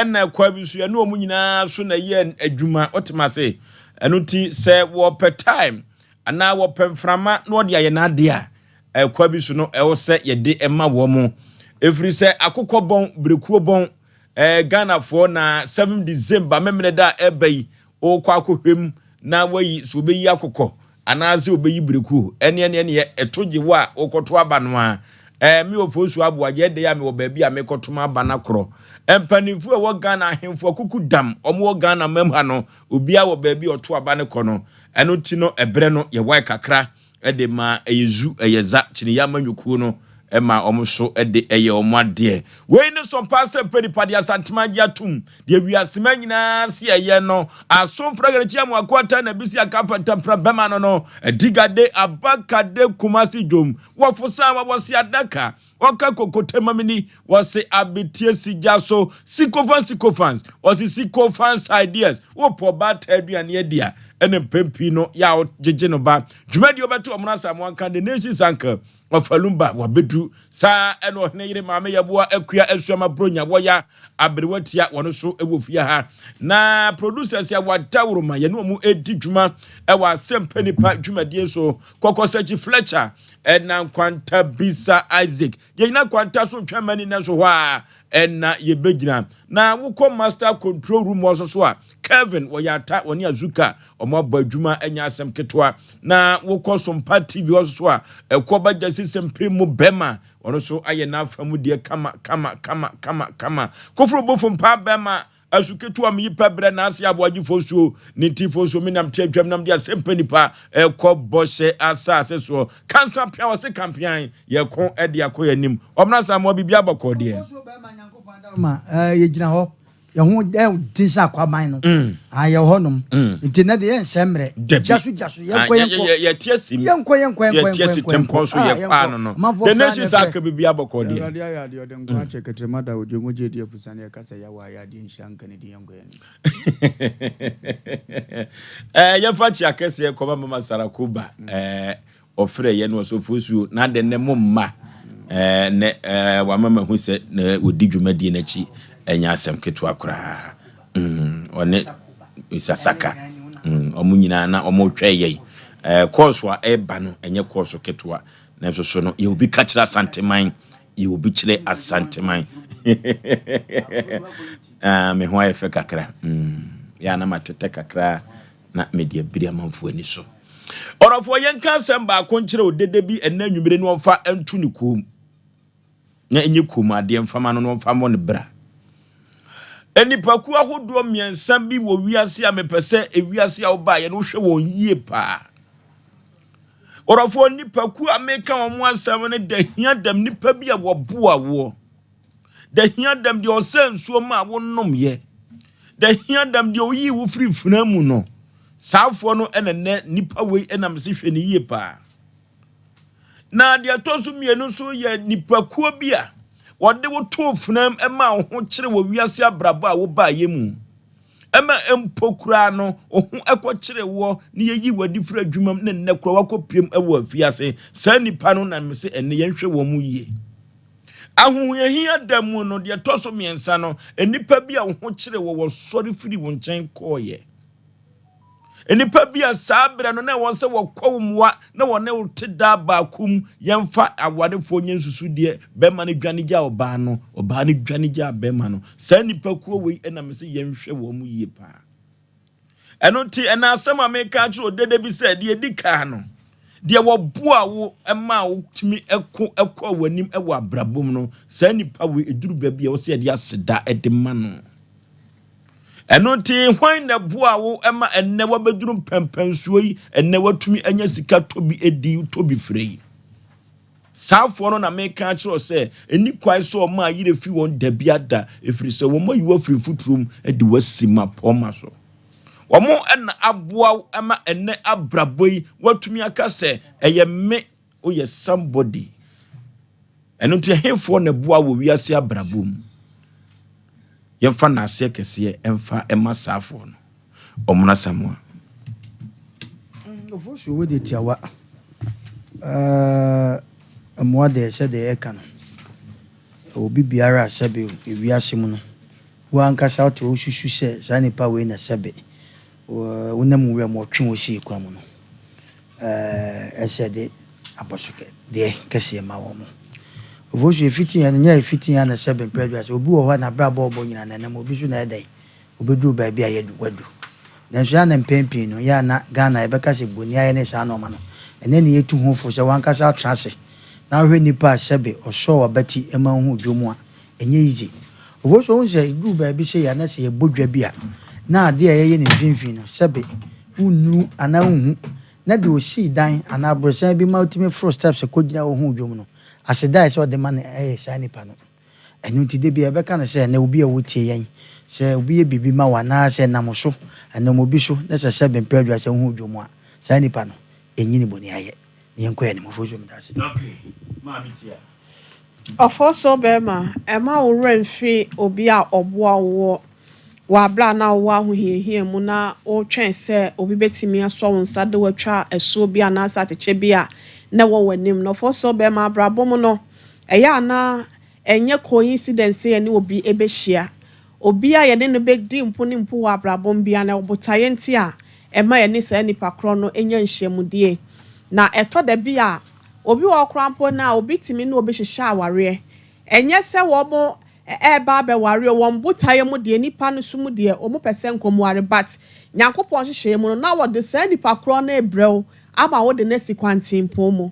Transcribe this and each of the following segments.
ena kwa bisu ya no mu nyina so na ye adwuma otemase eno ti se wo per time ana wo pemframa no de aye na de a kwa bisu no wo se ye de ema wo mu efiri se akokọ bon brekuo bon Ghana for na 7 December memene da ebai o kwa akohwem na wayi so beyi akokọ anaze obeyi breku ene etoje wa okoto aba no a mi Oforisuo Aboagye de ya me wo ba bia me koto aba na kro empanifu e wo Ghana ahemfo akuku dam omo wo Ghana memha no obia wo ba bia oto aba ne kono eno ti no ebre no ye wai kakra de ma eyezu eyeza chini ya manyukuo no ema omso ede eye omade we ne Sompa Asem Mpe Nipa dia santimaji atum de wiasema nyina se eye no asomfra garachi amu akwata na bisi akafa tampra bema no digade abakade kumasi jom wofusa wabosi adaka waka kokotema mini wase abitie sijaso sycophants wase sycophants ideas wo pobat aduane dia ene pempi no ya jeje no ba dwumadi obeto omrasa mo anka the nation sanka ofalumba wabedu sa eno ne yire maame yaboa akua asuama bronya woya abrewatia wono so ewofia ha na producers ya wadawroma ye no mu edi dwuma ewa Asem Mpe Nipa dwumadie so kokosachi Fletcher ena kwanta bisa Isaac ye na kwanta so twamani na so hwa ena ye begina na wukọ master control room also so a Kevin woyata woni azuka omaba adwuma enya asem ketwa na wukọ Sompa TV also so a ekoba jasi sempemu bema ono so aye na afamu die kama kofro bofo mpa bema asuketu am yipa bre na Osei Aboagye Oforisuo ni tifosuo minam tiadwam nam dia Asem Mpe Nipa ko bose asase so kansa pia wose kampian ye kon ede akoyanim omna samo bibia bako de ma ye gina ho ye ho dinsa kwaman no aye ho nom nti na de ye nsemre jasu ye tiesim ye tiesim tempo so ye pa no the nation saka bibia bako de ya de nkwa chekete mada ojongoje de fusane ya kasa ya wa ya din shanka ne din yango ye fachi akese ko mama Sarakuba ofre ye no Oforisuo na de ne mumma ne wa mama hu se na odi dwumadi na chi enya asem ketu akura one isasaka omunyina na omotwe ye course wa eba no enye course ketu na so no ye obi ka kira santeman ye obi kire asanteman me ho ayefe kakra ya na matete kakra na media biri amanfo ani so orofo yenka asem ba konkire odede bi ena nwumire ne onfa entu ne kom na enye kom ade mfama no onfa mo ne bra enipaku ahodo miensa bi wo wiase amepese ewiase a oba ye no hwe won yie pa orofo nipaku ameka omo asem ne da hia dam nipa bi a wo boa wo da hia dam de osensuo ma wo nom ye da hia dam de oyi wo frifuna mu no saafo no enene nipa we enam se hwe ne yie pa na de atoso mienu so ye nipaku bi a wode wo to funam ema ho kire wo wiase abrabo a wo ba ye mu ema empokura no ho ekọ kire wo ne yeyi wadi fura adwumam ne nnekura wakopiem ewo afiase sa nipa no na mse ene yenhwe wo mu yie ahu yehi adamu no de atoso miensa no enipa bi a ho kire wo sori firi wo nchen koye enipa bia sabre no na won se wokwomwa na won ne tida baakum yemfa awadefo nyensusu de bema ne dwanegya oba no oba ne dwanegya bema no sa nipa kuo we na me se yenhwe wo mu yie pa eno ti ena asem ameka kire odede bi se de edika no de wo boa wo ema wo timi ekọ wanim ewo abrabom no sa nipa we eduru ba bia wo se de aseda edema no eno ti hwan na boa wo ema enne wabeduru pempensuo yi enne watumi anya sika tobi edi tobi frei saafo no na meka kiro se eni kwai so ma yire fi won dabiada efiri se wo ma yiwa firi futurum edi wasima poma so wo mo ena aboa ema enne abraboyi watumi aka se eye me oye somebody eno ti hefo na boa wo wiase abrabom yemfa na ase kese emfa ema saafo no omuna samwa Oforisuo we de tiawa amwa de se de eka no obi biara sebe ewiase mu no wan kasa to osusu se sa nipa we na sebe wonam we mo twe wo si kwa mu no esede abosuke de kase ma wo mo ovosu efiti ya nya efiti ya na sebe prejudice obi wo ho na bra bo nyina na nam obi su na edai obedu ba bia yedu wadu nanso ya na mpempi no ya na Ghana ebeka se boni aye ne sa no ma no ene ne yetu ho fo se wan kasa trase na hwe nipa sebe oso obati ema hu dwomu a enye yizi ovoso unse du ba bi se ya na se ye bodwa bi a na ade ye ne mfimfin no sebe unu ana hu na de osi dan ana brosan bi ma ultimate first steps ko gina wo hu dwomu no aseda se o de man sa nipa no enu ti de bi ebeka na se na obi a wotie yen se obi e bibi ma wana se namoso ana obi so na se sebe pedwa se hu dwomu a sa nipa no enyi ni boni aye ne enko ya ne mofoso mi dase okay ma bitia Ofoso bema ema wo remfi obi a oboa wo wa bla na wo ahohiehie mu na o twen se obi betimi aso wo nsa de watwa eso bi ana sa teche bi a na wo wanim no ofoso bema abrabom no eya na enye coincidence ye ni obi ebehia obi a ye de no be di mpo ni mpo wa abrabom bi ana obotaye nti a ema ye ni sa nipa kro no enya nhyiamudie na eto da bi a obi wo krampo na obi timi na obi hyehya aware enye se wo mo eba be ware wo mbutaye mu de nipa no su mu de o mu pese nkomware but nyankopon hyehye mu no na wo de se nipa kro na ebrew ama wo de nesi kwantimpo mu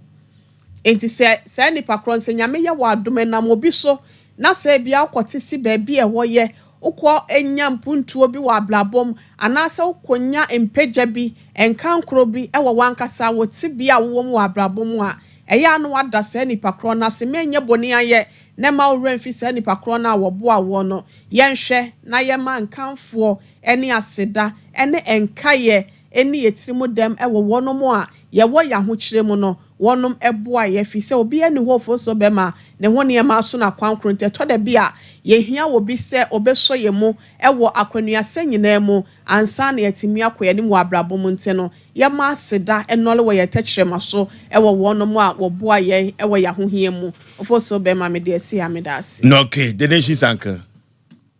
enti se nipa kro nse nyame ye wo adome na mo bi so na se bia akotisi ba bi e wo ye ukwo enya mpuntuo bi wa ablabom anase ukonya empeja bi enkankro bi e wo wankasa wo tibia wo mu ablabom a eya no wada se nipa kro na se menye boni aye ne ma oremfi se nipa kro na wo boa wo no yenhwe na ye ma nkanfo eni aseda ene enkaye eni yetirimu dem e wo wono mo a ye wo ya ho kire mu no wonom eboa ye fi se obi eni ho fo so be ma ne ho ne ma so na kwankro nte to da bi a ye hia wo bi se obeso ye mu e wo akwanua sanyina mu ansa na yetimi akoye ni mu abrabom nte no ye ma aseda enole wo ye techire maso e wo wonom a wo boa ye e wo ya ho hia mu ofo so be ma me de asi ya me da asi no okay the nation sanka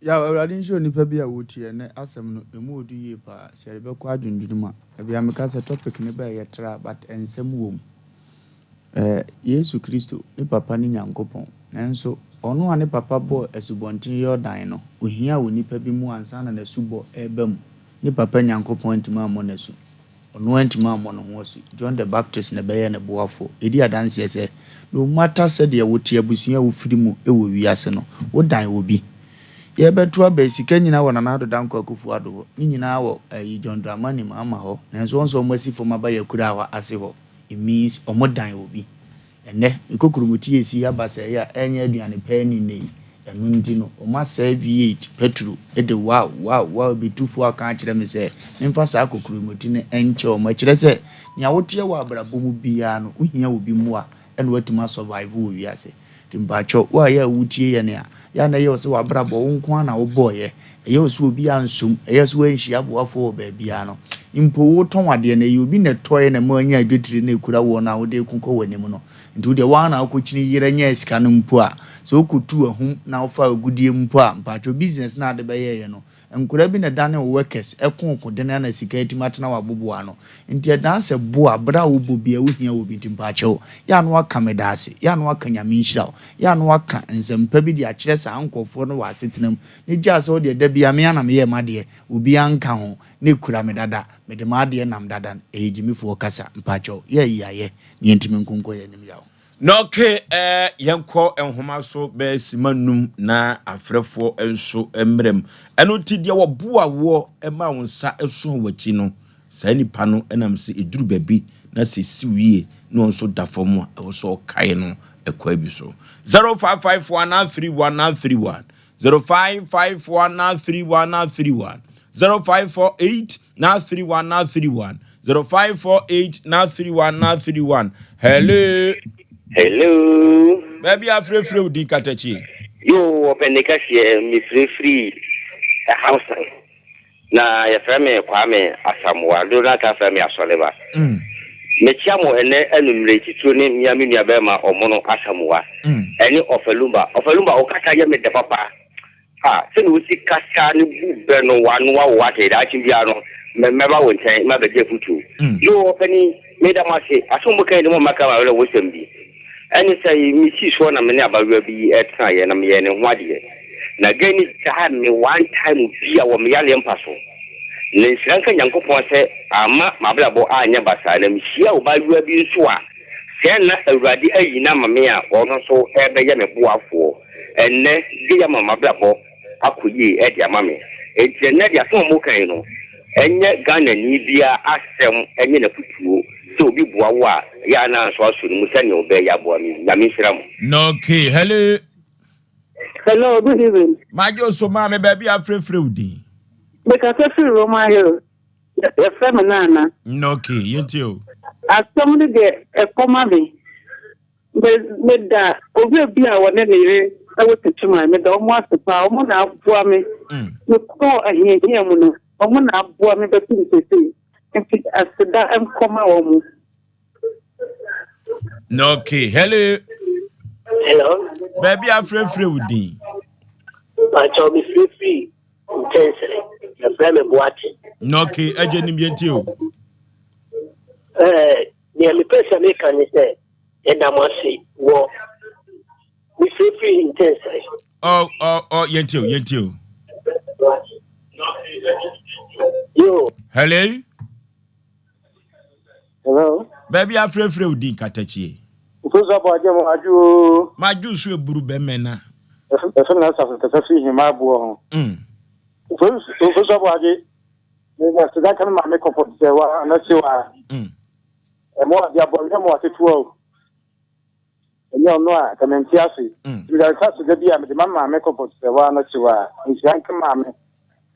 ya awurade nso nipa bi a wotie ne asem no emu odu ye pa se be kwa adwundwuma e bia me ka se topic ne ba ye tra but ensem wom Yesu Kristo ni papa ni Nyankopon nanso ono ane papa bo esubontin Yordan no ohia wo nipa bi mu ansa na nasubo ebam ni papa Nyankopon ntima mo nasu ono ntima mo no ho su John the Baptist ne be ye ne boafo edi adanse se no matter said ye wote abusua wo firi mu e wo wiase no wo dan wo bi ye beto abasika nyina wona na do dan kwakufu ado ni nyina wo John Dramani mama ho nanso wonso mo asifo maba ye kura ho ase ho it means omodan obi ene ikokurumuti esi abasa ya enye aduane pani nei enu ndi no o ma V8 petrol ede wow bi tufu aka kire me se nimfa sa kokurumuti ne enche o ma kire se nia wotie wa abrabomu bia no uhia obi mu a ene watuma survive wo wiase timbacho wa ya wutie ye ne a ya na ye o se wa abrabo wo nko na wo boye ye o se obi ansum ye so anhia boafo ba bia no impo wo ton ade na yobi ne toye na ma anya adwetire na ekura wo na wo de kunko wanim no nti de wa na akokyini yire nya sika no mpo a so kutu ahum na wo fa agudie mpo a mpacho business na ade beye no nkura bi na dane wo workers ekon ko de na sika etimatena wa bobo ano nti e dan se bo abra wo bobia wo hia wo bi timpacho ya no aka medase ya no aka nyame nhira ya no aka nsempa bi de akire sa ankofo no wa asetenam ne gya so de da bia me ana me ye made obi anka ho ne kura medada mede made nam dadan ejimifo kasa mpacho ye yaye ne ntimi nkonko ye nim yawo no okay yenko enhoma so be simanum na afrefo enso emrem eno ti de wo boa wo ema wonsa eso wachi no sa nipa no enam se eduru babi na se siwie no nso dafom a so kai no ekwa bi so 0554931931 0554931931 0548931931 0548931931 Hello. Baby, I'm free with the Katachi. You open the cashier, Miss Free, a house. Na your family, Kwame, Asamoah, do not have family as Oliver. Mechamo and enumerated to name Yaminia Bema or Mono Asamoah. Any of a Lumba, Okaka, made the papa. sɛ no si kasa ne bu no wano wa wate da chi bia no meba wonten ma be je futu yo pani me da ma se aso mo kan ni mo maka ba wo sem bi ani sai mi si so na me ne abawa bi etra ye na me ye ne ho ade na gani ta me one time bia wo me yale mpaso ne nsiranka nyankopɔn sɛ ama mablabo anya basa na mihia wo ba yua bi nso a sɛ na awurade ayi na mame a ɔno so ɛbɛyɛ me boafoɔ ɛnɛ de ya mablabo akoyi ɛde ama me enti ɛnɛ de aso mo kan no ɛnyɛ Ghana ni bia asɛm ɛnyɛ na futuo sɛ obi boa wo a ya na nso aso no mu sɛ ne obɛ ya boa me na me nsira mo no okay hello good evening majo so ma me baby afrefre udi because I feel Roma here. A feminine. no okay yentio As somebody get a comedy. But that over be our name. I was to my made almost the power. I'm not for me. You call a here, I'm not for me, but to see. If it as to that, I'm coming. no okay hello baby afrefre udi I told me free intensely. The frame watching. no okay ajenim yentio Near me person make an say, and I must say, war. We free intensely. oh yentio Yo, hello baby afrefre udi katachie Osei Aboagye maju so eburu bemena Eso na sa fi hima abo ho. Osei Aboagye na se da kan ma me comfort se wa na se wa. Mo adi Aboagye mo atetu o. Enyo no a kamenti ase. Mi da ka se da bia me de ma me comfort se wa na se wa. Nsi an kan ma me.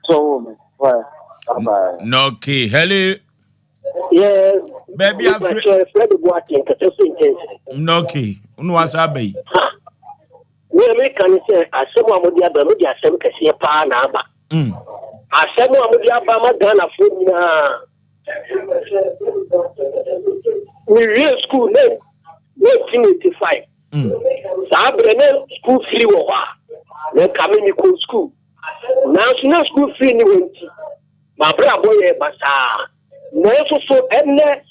So me. Wa. Bye. no okay hello yeah, baby Fred watching, no okay unu wasa bai we American say, as someone would have been a sem kasi pa na aba. As someone would have ma Ghana for na. We real school 1985. Sabre school free wa. Na community school. National school free ni wenti. Ma bra boy basa. Na so enne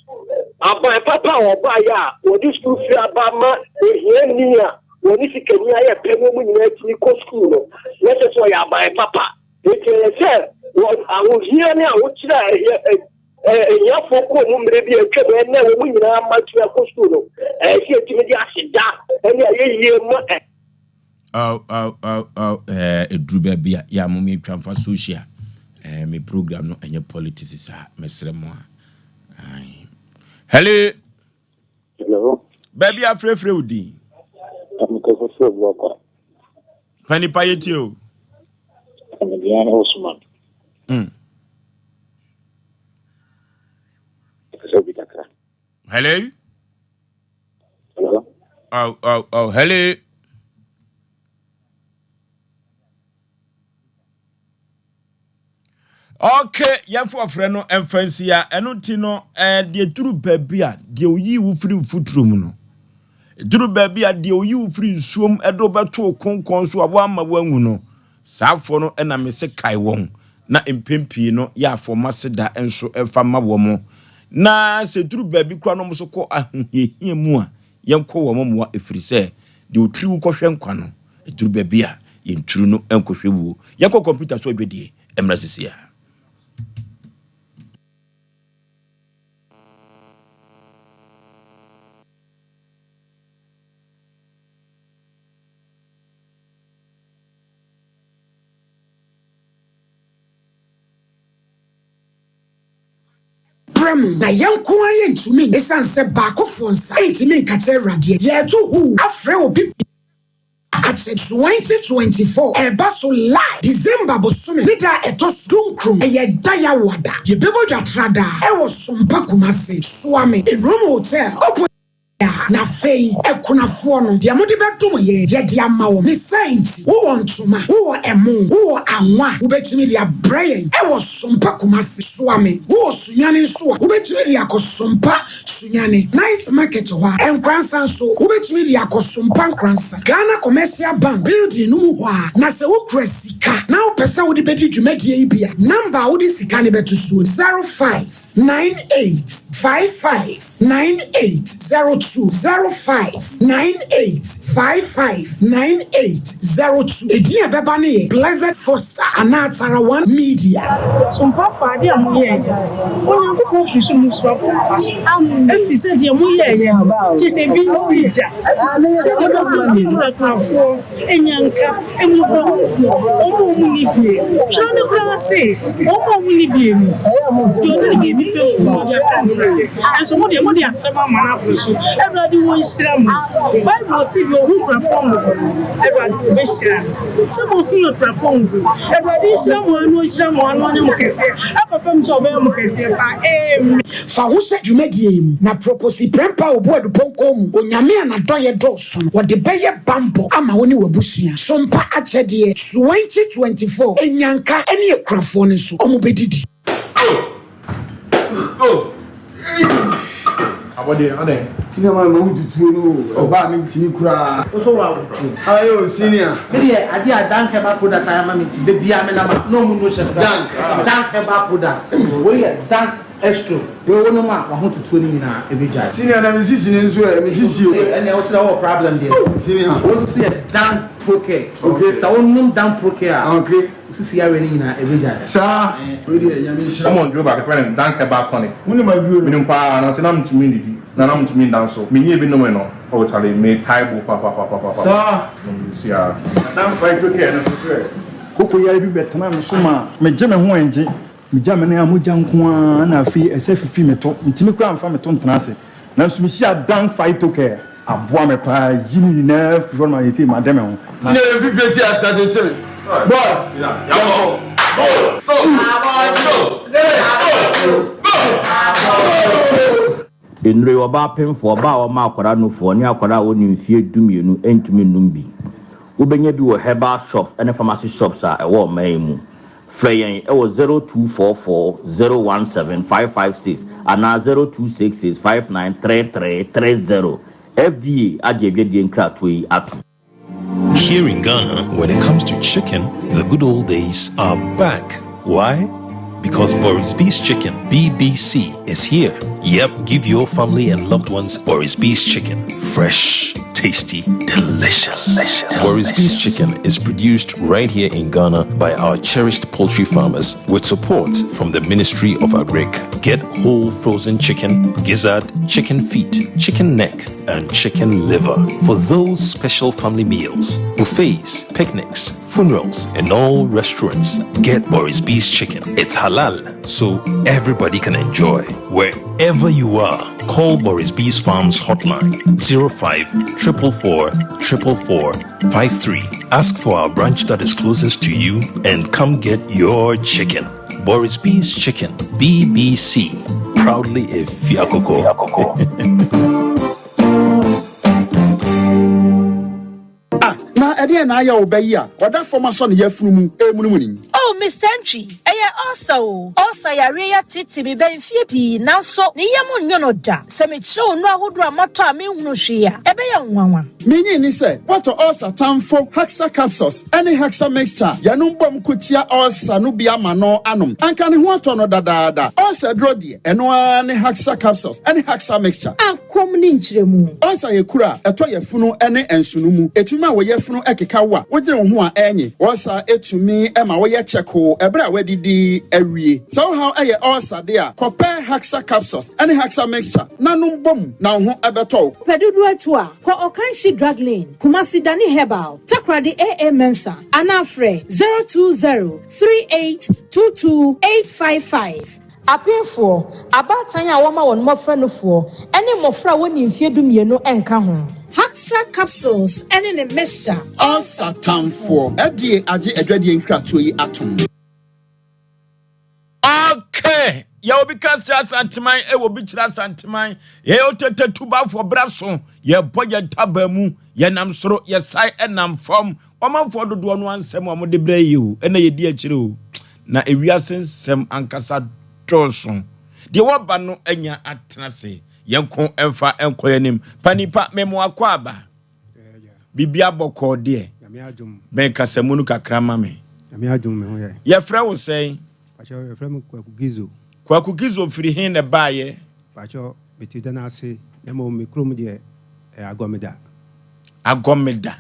aba papa oba ya, odi school free aba ma ehie ni a. When you can hear a penny when you go school, let us say by papa. It said, what I will hear now, which I for maybe a trip and never win much to school. I hear to me, I said that, and a drew baby, ya mummy transfer social, me program no any politics is Mr. Moa. Hello, baby, I'm free. Penny Payetio. Yaw Osei. Hello? Hello. Okay, yan for friend no emfancy ya eno ti no de turu baby a de oyi wo firi futrum no. Duru baby a de oyi wo firi nsuom edo beto konkon so abo ama wangu no. Saafo no na me se kai won na empempi no ya afoma seda enso efa ma wo mo. Na se duru baby kura no mso ko ahihie mu a yenko wo mo wa efiri se de otri wo kohwe nkwa no. Duru baby a yenturu no enkohwe wo. Yenko computer so adwedie emra sisia. Na yanko aye ntumi esanse baako fonsa ntimi nkate radie ye to hu afre obi at 2024 Ebaso live December bosume nida etos dunkrum eye daya wada ye bebo dwatrada e wo Sompa Kumasi Swami in Room Hotel na fei ekunafoɔ no deɛ mode bɛdom yɛde ama wo ne sɛnti wowɔ ntoma wowɔ ɛmo wowɔ anwa wobɛtumi de abrɛ yɛn ɛwɔ Sompa Kumasi soame wowɔ sunyane nso a wobɛtumi de akɔ Sompa sunyane night market hɔ a nkransa nso wobɛtumi de akɔ Sompa nkransa Ghana Commercial Bank building no mu hɔ a na sɛ wokura sika na wopɛ sɛ wode bɛdi dwumadie yi bia number a wode sika ne bɛto so 0598559802 0598559802 Edia beba ne Blessed Foster Anatara One Media. Sompa fadi amuye. Onyanko ko fisu muswa ko paso. Efise de amuye ye. Chese bi sija. Se de fasa bi fratafo enyanka emubonfo. Omo muni bie. Jone kura se. Omo muni bie mu. Yo de ge bi fe mo dia kan. Enso mo de afema mana proso. Everybody won Islam. Bible see you who perform. Everybody be Islam. Some of you perform. Everybody Islam one no kese. Papa mso be mo kese pa fa wo se dwumadie mu na propose prempa oboadu ponko mu onyame anadoye doso wo de beye bambo ama woni wabusua Sompa akyede 2024 enyanka ene ekrafo ne so omo bedidi Ade. Senior man no do no. Oba mi timi kura. So wa. Ayo senior. Me ade adan herbal product I am ti be bia me na no mu no chef. Dan herbal product. We dan extra. We no ma wa ho tutu ni na e be jai. Senior na mi sisi ni nso e mi sisi o. Ene o say what problem there. Senior. What say dan proke. Okay. So won dan proke a. Okay. Sisi ya we ni na e be jai. Sir. We dey yami shira. Come on, do back when dan herbal tonic. Mun ma biyo. Minum pa na se na mtumi ndi. Na mtumi danso. Me nye bi no me no. O chale me taibo pa. Sir. See ya. Dan fight okay na so swear. Koko ya bi betena me so ma me je me ho enje me ja me na amogya nko a na afi ese fifi me to ntimi kura amfa me to ntena ase na so me hia dan fight okay aboa me pa yini na fi for ma yeti ma dem ho na fifi ti asate tele boy Yaw Enre oba pemfo oba o ma akwara no fo ne akwara wo ni mfie dumienu entumi numbi ubenya bi wo herbal shops and pharmacy shops a ewo man mu freyen e wo 0244017556 ana 0266593330 FDA adjebedie nkrato yi atu. Here in Ghana, when it comes to chicken, the good old days are back. Why? Because Boris Bee's Chicken, BBC, is here. Yep, give your family and loved ones Boris Bee's Chicken. Fresh, tasty, delicious. Boris Bee's Chicken is produced right here in Ghana by our cherished poultry farmers with support from the Ministry of Agric. Get whole frozen chicken, gizzard, chicken feet, chicken neck, and chicken liver for those special family meals, buffets, picnics, funerals, and all restaurants. Get Boris Bee's Chicken. It's halal, so everybody can enjoy. Wherever you are, call Boris Bee's Farms hotline 05-444-444-53. Ask for our branch that is closest to you and come get your chicken. Boris Bee's Chicken, BBC, proudly a Fiakoko. na ede na ya obayi a oda forma so ne yafunu mu emunum ni. Oh, Mr. Entry, also yare ya titi bi ben fie pi nanso ne yam nyo no da se me kire onu ahodo amato a me hunu hwe a ebe ya nwanwa. Menyi ni se what ulcer tamfo hexa capsules any hexa mixture yanum bom kutia ulcer no bia ma no anom anka ne ho ato no dadaada ulcer dro de eno ne hexa capsules any hexa mixture ankom ni nkyeremu ulcer ye kura eto yafunu ene ensunu mu etuma wo yafunu ekeka wa wogire wo ho a enye ulcer etumi ema wo ye cheko ebra wadidi awie so how eye ulcer de a compare hexa capsules any hexa mixture nanum bom na ho ebeto pedudu atu a ko okanshi drug lane Kumasi Dani Herbal Takradi AA Mensa Anafre 02038228855 Apefo abatan a woma won mofra no fo ene mofra woni mfie dumienu enka ho Haxa capsules ene ne mixture ulcer tamfo edie age adwadie nkratoyi atom. Okay, ya obi kastra santiman e wo bi kira santiman ye otete tuba for braso ye boye tabamu ye nam soro ye sai enam fom omanfo dodo no ansem o de bra yi o ena ye di akire o na ewiase nsem ankasa toso de wo ba no anya atenase yenko emfa enkoyanim panipa memo akwa aba bibia boko de ben kasamunu kakrama me ye fra wo sei pacho ye fra me kwaku gizo firi hin ne baaye pacho betida na ase nemo me krom de agomeda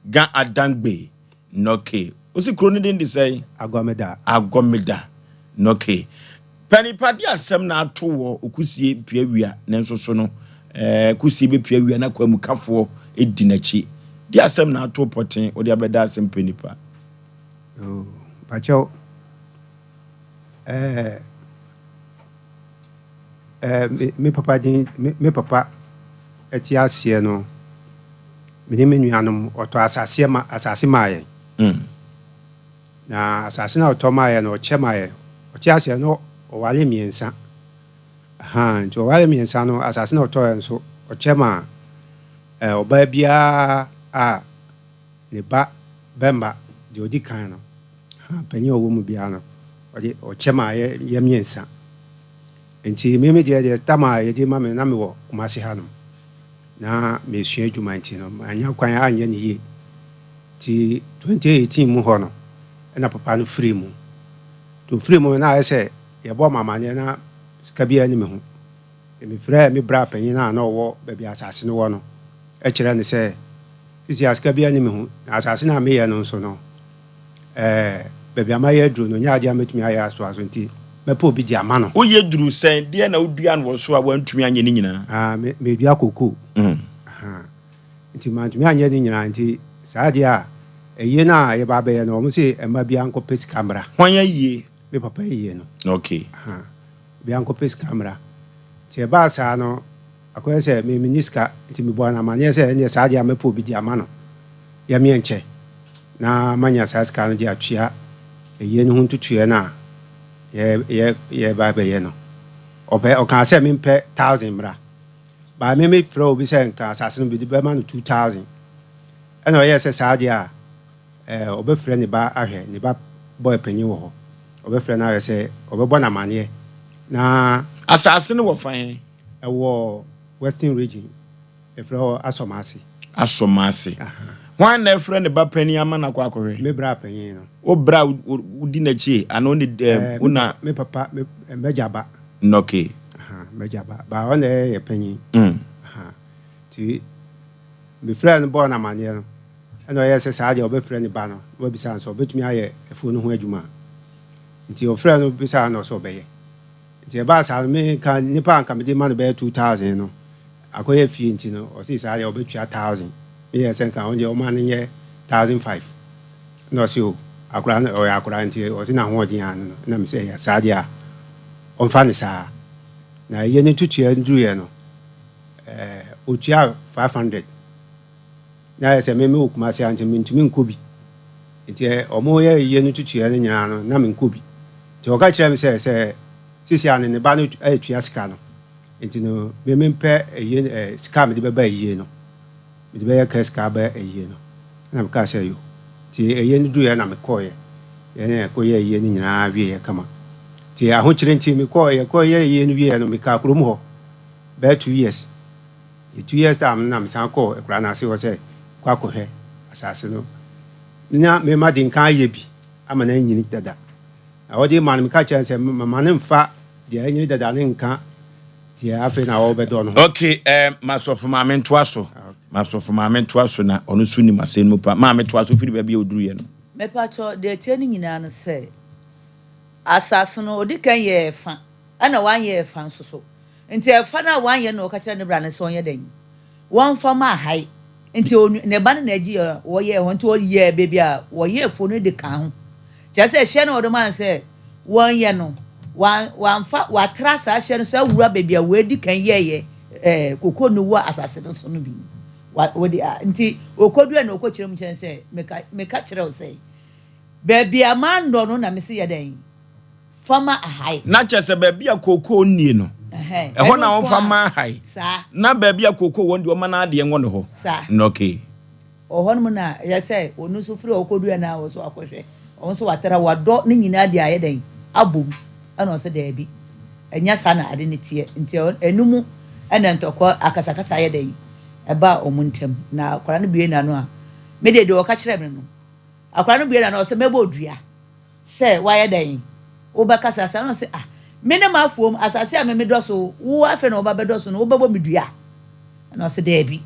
ga adangbe noke osi kroni din di sei agomeda noke panipa di asem na ato wo okusie piawia nenso so no kusie be piawia na kwamu kafo edinachi di asem na ato poten odi abeda Asem Mpe Nipa pacho me papa eti asie no me nuanom oto asase maaye na asase na oto maaye no chemaye oti asie no owale miensa nti owale miensa no asase na oto enso ochema oba bia a ne ba bemba di odi kan no panyi owo mu bia no odi ochemaye ye miensa nti me de tama ye di ma me na me wo kumase ha no na me sua adwuma nti no anya kwan anya ne ye ti 2018 mu ho no na papa no free mu to free mu na ese ye bo mama ne na sika bia ni me ho me frɛ me bra panyin na wo ba bia asase no wo no e kire ne se isi sika bia ni me ho asase na me ye no so no ba bia ma ye dru no nya adia metumi aya aso nti mepo bi di ama no wo ye dru sen de na wodua no wo so a wantumi anye ni nyina me dua koko nti mantumi anye ni nyina nti saade a eye na ye ba be ye no mo se ema bia nko pes camera hwan ye me papa ye no okay bia nko pes camera ti ba sa no akoye se me miniska nti me bo na manye se ne saade a mepo bi di ama no ya mi enche na manya sa ska no di atwea eye no huntutue na ye ba be ye no obe o kan se me mpe 1000 mra ba me fro bi se nka asase no bi di be ma no 2000 ena o ye se saade a obe frɛ ne ba ahwɛ ne ba boy panyi wo ho obe frɛ na se obe bo na mane na asase no wo fan wo western region e frɛ asomase wan na frɛ ne ba panyi ama na kwa akɔhwɛ me bra panyi no o bra udi na chi ano ne una me papa me mejaba noke mejaba ba ona ye panyi ti me frɛ no bo na mane no eno ye se saade obe frɛ ne ba no wo bisa so obetumi aye efu no ho adwuma nti o frɛ no bisa no so obeye nti e ba sa me kan nipa anka me de ma no be 2000 no akoye fie nti no o si saade obetua 1000 me ye se kan onje o ma ne ye 1005 no si o akura no o akura nti o si na ho odin an no na me se ya saade a on fa ne sa na ye ne tutua nduru ye no o tua 500 na ese me okumase ante mentumi nkobi nti omo ye no tutua ne nyina no na me nkobi nti o ka kire me se sisi ane ne ba no atua sika no nti no me mpe ye sika me de beba ye no me de be ka sika ba ye no na me ka se yo nti ye no du ye na me koye ye ne ko ye ni nyina wie ye kama nti aho kire nti me koye ye no wie no me ka krom ho be 2 years 2 years am na me san ko ekura na se wo se kwa kohe asase no nya me ma din kan ye bi ama na nyini dada a wodi man me ka chance ma ne mfa de nyini dada ne nka ti afi na wo be do no okay masofu ma me ntoaso na onu suni masen mu pa ma me ntoaso firi ba bia oduru ye no me pacho de tie ni nyina no se asase no odi kan ye fa ana wan ye fa nso nti e fa na wan ye no ka kire ne bra ne so onye dan wan fa ma hai nti ne ba na agi wo ye ho nti wo ye baby a wo ye fo no de kan ho je se hye na odoman se won ye no wan fa wa trasa hye no so wura baby a wo edi kan ye kokko no wo asase no so no bi wo di nti okodu na okokire mu kyen se me ka kire wo se baby a man no na me se ye dan fama ahai na chese baby a koko ni no ɛhɔ na on fama ahai na baby a koko won de o mana de ngo no ho no okay ohon mu na ya say onu so firi okodua na wo so akohwe on so watara wado ne nyina de aye den abom ana o se da bi enya sa na ade ne tie nti enumu ana ntokọ akasakasa aye den eba omuntem na akwara no bie na no a me de o ka kire me no akwara no bie na no o se mebo odua se waye den wo ba kasasa no se me ne mafuom asase a me do so wo afa na wo ba bedo so no wo bebo me dua na o se da bi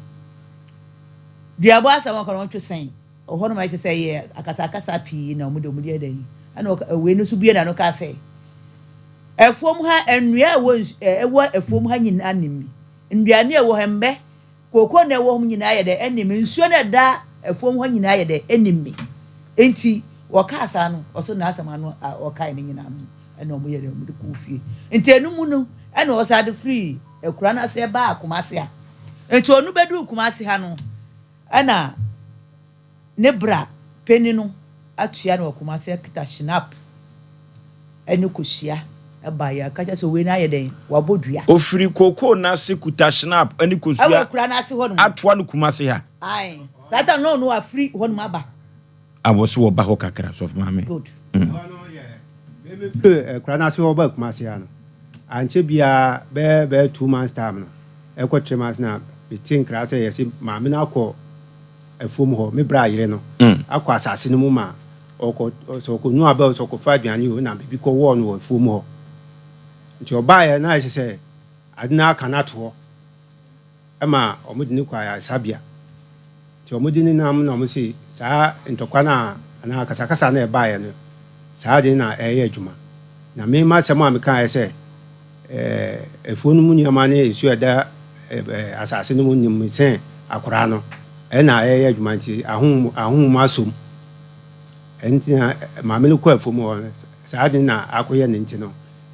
dua bo asa won twe sen oho no ma che say ye akasakasa pi na omude eden ana we no so bie na no ka say efuom ha enua ewo efuom ha nyina animi nduane ewo hembe koko na ewo hom nyina ye de enimi nsuo na da efuom ha nyina ye de enimi enti woka asa no oso na asama no okai ni nyina no ana omo ye de omude ku fie enti enumu no ana osade free ekura na se ba akomase a enti onu bedu kumase ha no ana nebra penino atua no akomase kita snap enu kosia eba ya kacha so we na ye den wabodua ofiri koko na se kuta snap enu kosia akura na se ho no atwa no kumase ha ai satan no afri ho no aba aboso wo ba ho kakra so mama good me free kura na se ho ba kumase ha no anche bia be 2 months time no ekwo 3 months na bitin kra se yesi mama na akọ efuom ho me bra yire no akwa asase no mu ma oko so ko nu aba so ko fa aduane o na bibi ko wo no efuom ho nti oba ye na ye se adina kana to ema omudi ni kwa ya sabia nti omudi ni nam na omusi saa ntokwa na ana kasakasa na eba ye no saa de na eye adwuma na me ma sema me kan ye se efuom mu nyama ne esu eda asase no mu nyim sen akora no ena eye adwuma nti ahun masom enti ma me no kwa afom ho saa de na akoye ne nti no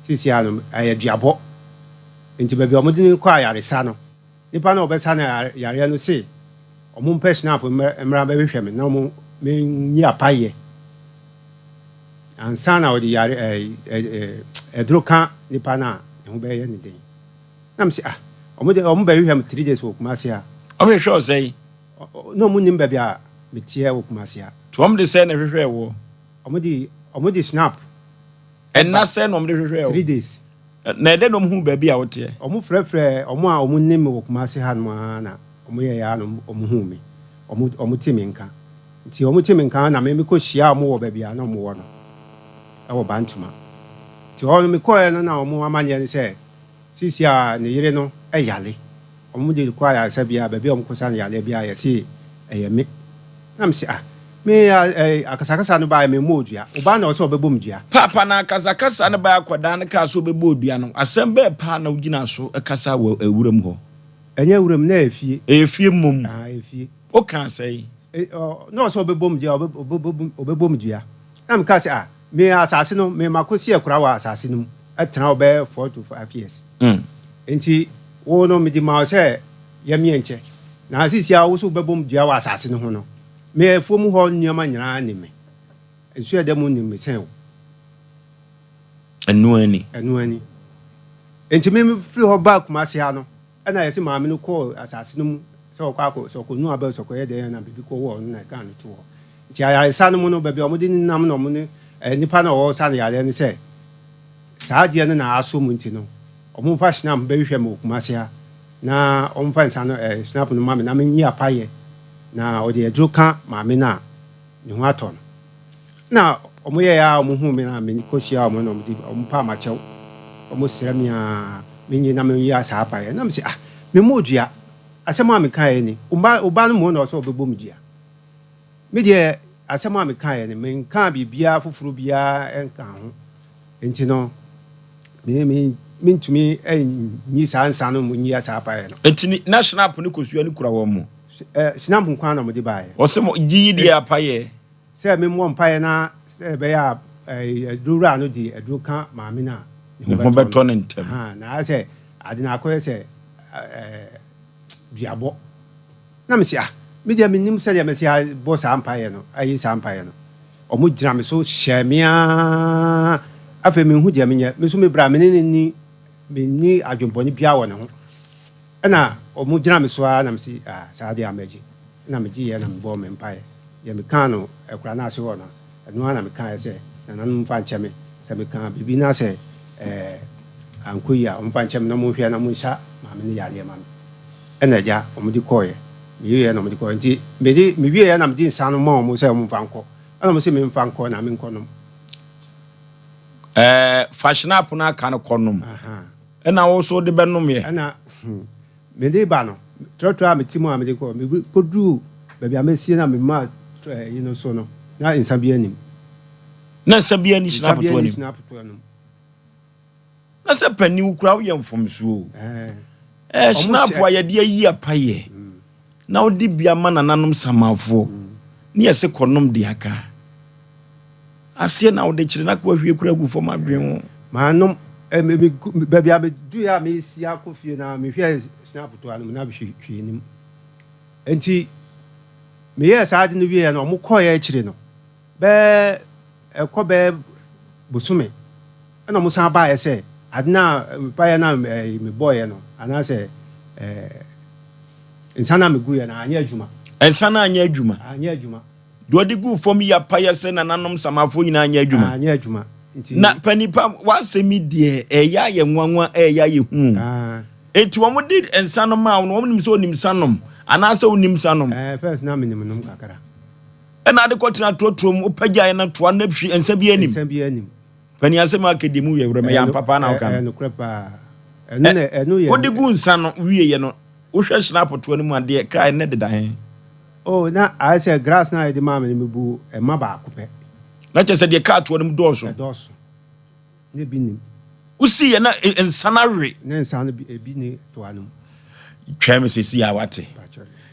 sisi ano ayeduabo enti ba bi omudi ni kwa yaresa no nipa na obesa na yare no se omum personal emra ba behwe me na omum me nyi apaye ansa na odi yare edroka nipa na ho be ye ne den na msi omum ba behwe me 3 days wo kuma se a omo hwe Osei no mu nim ba bia metie wo kuma se a to omde se na hwehwe wo omudi snap en na se no omde hwehwe wo 3 days na ede no hu ba bia wote omu frefre omu a omu nim wo kuma se ha no na omu ye ya no omu hu me omu timi nka nti omu timi nka na me ko hia omu wo ba bia na omu wo no ewo bantuma ti ho me ko no na omu amanye ne se sisi a ne yire no eyale omu de kwa ya se bia ba bia omu ko san yale bia ya si eyeme na me se me akasakasa no ba me modua oba na oso obebom dua papa na akasakasa no ba akoda na ka so obebo dua no asem be pa na ugina so ekasa wo ewuram ho enye ewuram na efie mom efie o kan say no oso obebom dua obebom dua na me ka se me asase no me makosi ekura wa asase no atena obe 4 to 5 years enti wo no me di ma se yamie nche na asisi a wo so obebom dua wa asase no ho no me fomu ho nyama nyina ni me ensu edem ni me sen enu ani enti me free ho back ma se ha no na yesi maame no call asase no mu se okwa so ko nu aba so ko ye de na bibi ko wo na kan to ho nti ayare sa no mu no ba bi omudi nam no mu ni nipa na wo sa na yare ni se saa de na aso mu nti no omu fa snap be hwehwe me kuma se ha na omu fa nsa no snap no ma me na me nyi apaye na odi edroka maame na ne ho aton na omo ye ya omo hu me na me ko hia omo na omo pa ma chew omo sira me a me nyi na me yi asa apa ye na me se me modua asema me kan ye ni oba no mo na so obebom dua me de asema me kan ye ni me kan bibia fufuru bia enka ho enti no me ntumi nyi sansa no mo nyi asa apa ye no enti national poni kosua ni kura wo mo sinam nkwa na mo di bae o se mo gidi apaye se me mo mpaye na se be ya dura no di eduka maame na ho beto ne ntem na se adina akoye se duabo na me se me dia me nim se dia me se bo sa mpaye no ayi sa mpaye no o mo gina me so hyemia afa me hu dia me nya me so me bra me ni adwemponi bia wo ne ho na omu gina me so na me si saa dia amaji na me ji ye na me bo me mpae ye me kan no ekura na ase wo no eno na me kan ye se na nanu fa nche me se me kan bibi na se ankoya mfa nche me na mo hwe na mo nsa ma me ne yale ma me ena ja omu di koye me ye na omu di koye nti me wie ye na me di nsa no ma omu se omu fa nko ana mo se me mfa nko na me nko no fashion up na kan konom ena wo so de benom ye ena me de ba no trotro me timo me de ko me kodu ba bia me sie na me ma so no na insabia nim na sabia ni snap to nim na se pani ukura wo ye mfomso snap wa ye de yi apaye na wo di bia ma nananom samafo ni ye se konom de aka asie na wo de kire na kwa hwie kura gu fom adwen manom ba bia me du ya me si akofie na me hwie snap to anu na be hwie nim enti me ye sa ade no wie na mo koye kire no be ekobe busume na mo san ba ye se adna pa ye na me boy no ana se insana me gu ye na anya adwuma insana anya adwuma do de gu fom ya pa ye se na nanom samafo nyina anya adwuma na panipa wa semi de eya ye nwanwa eya ye hu eti wo di insano ma wo nim so nim sanom ana se wonim sanom first na me nim nom kakara ena de kotina trotrom opagya ye na toa na hwi ensa bi anim pani asem akademu ye wreme ya papa na oka no krepa enu ye wo de gu nsano wie ye no wo hwe snap to ne mu ade kai ne de dan oh na I say grass na de ma me bu e ma ba akopɛ na che se de ka to ne mu doso ne bi nim usi ye na nsanare ne nsana bi ne to anu twem se si ya wate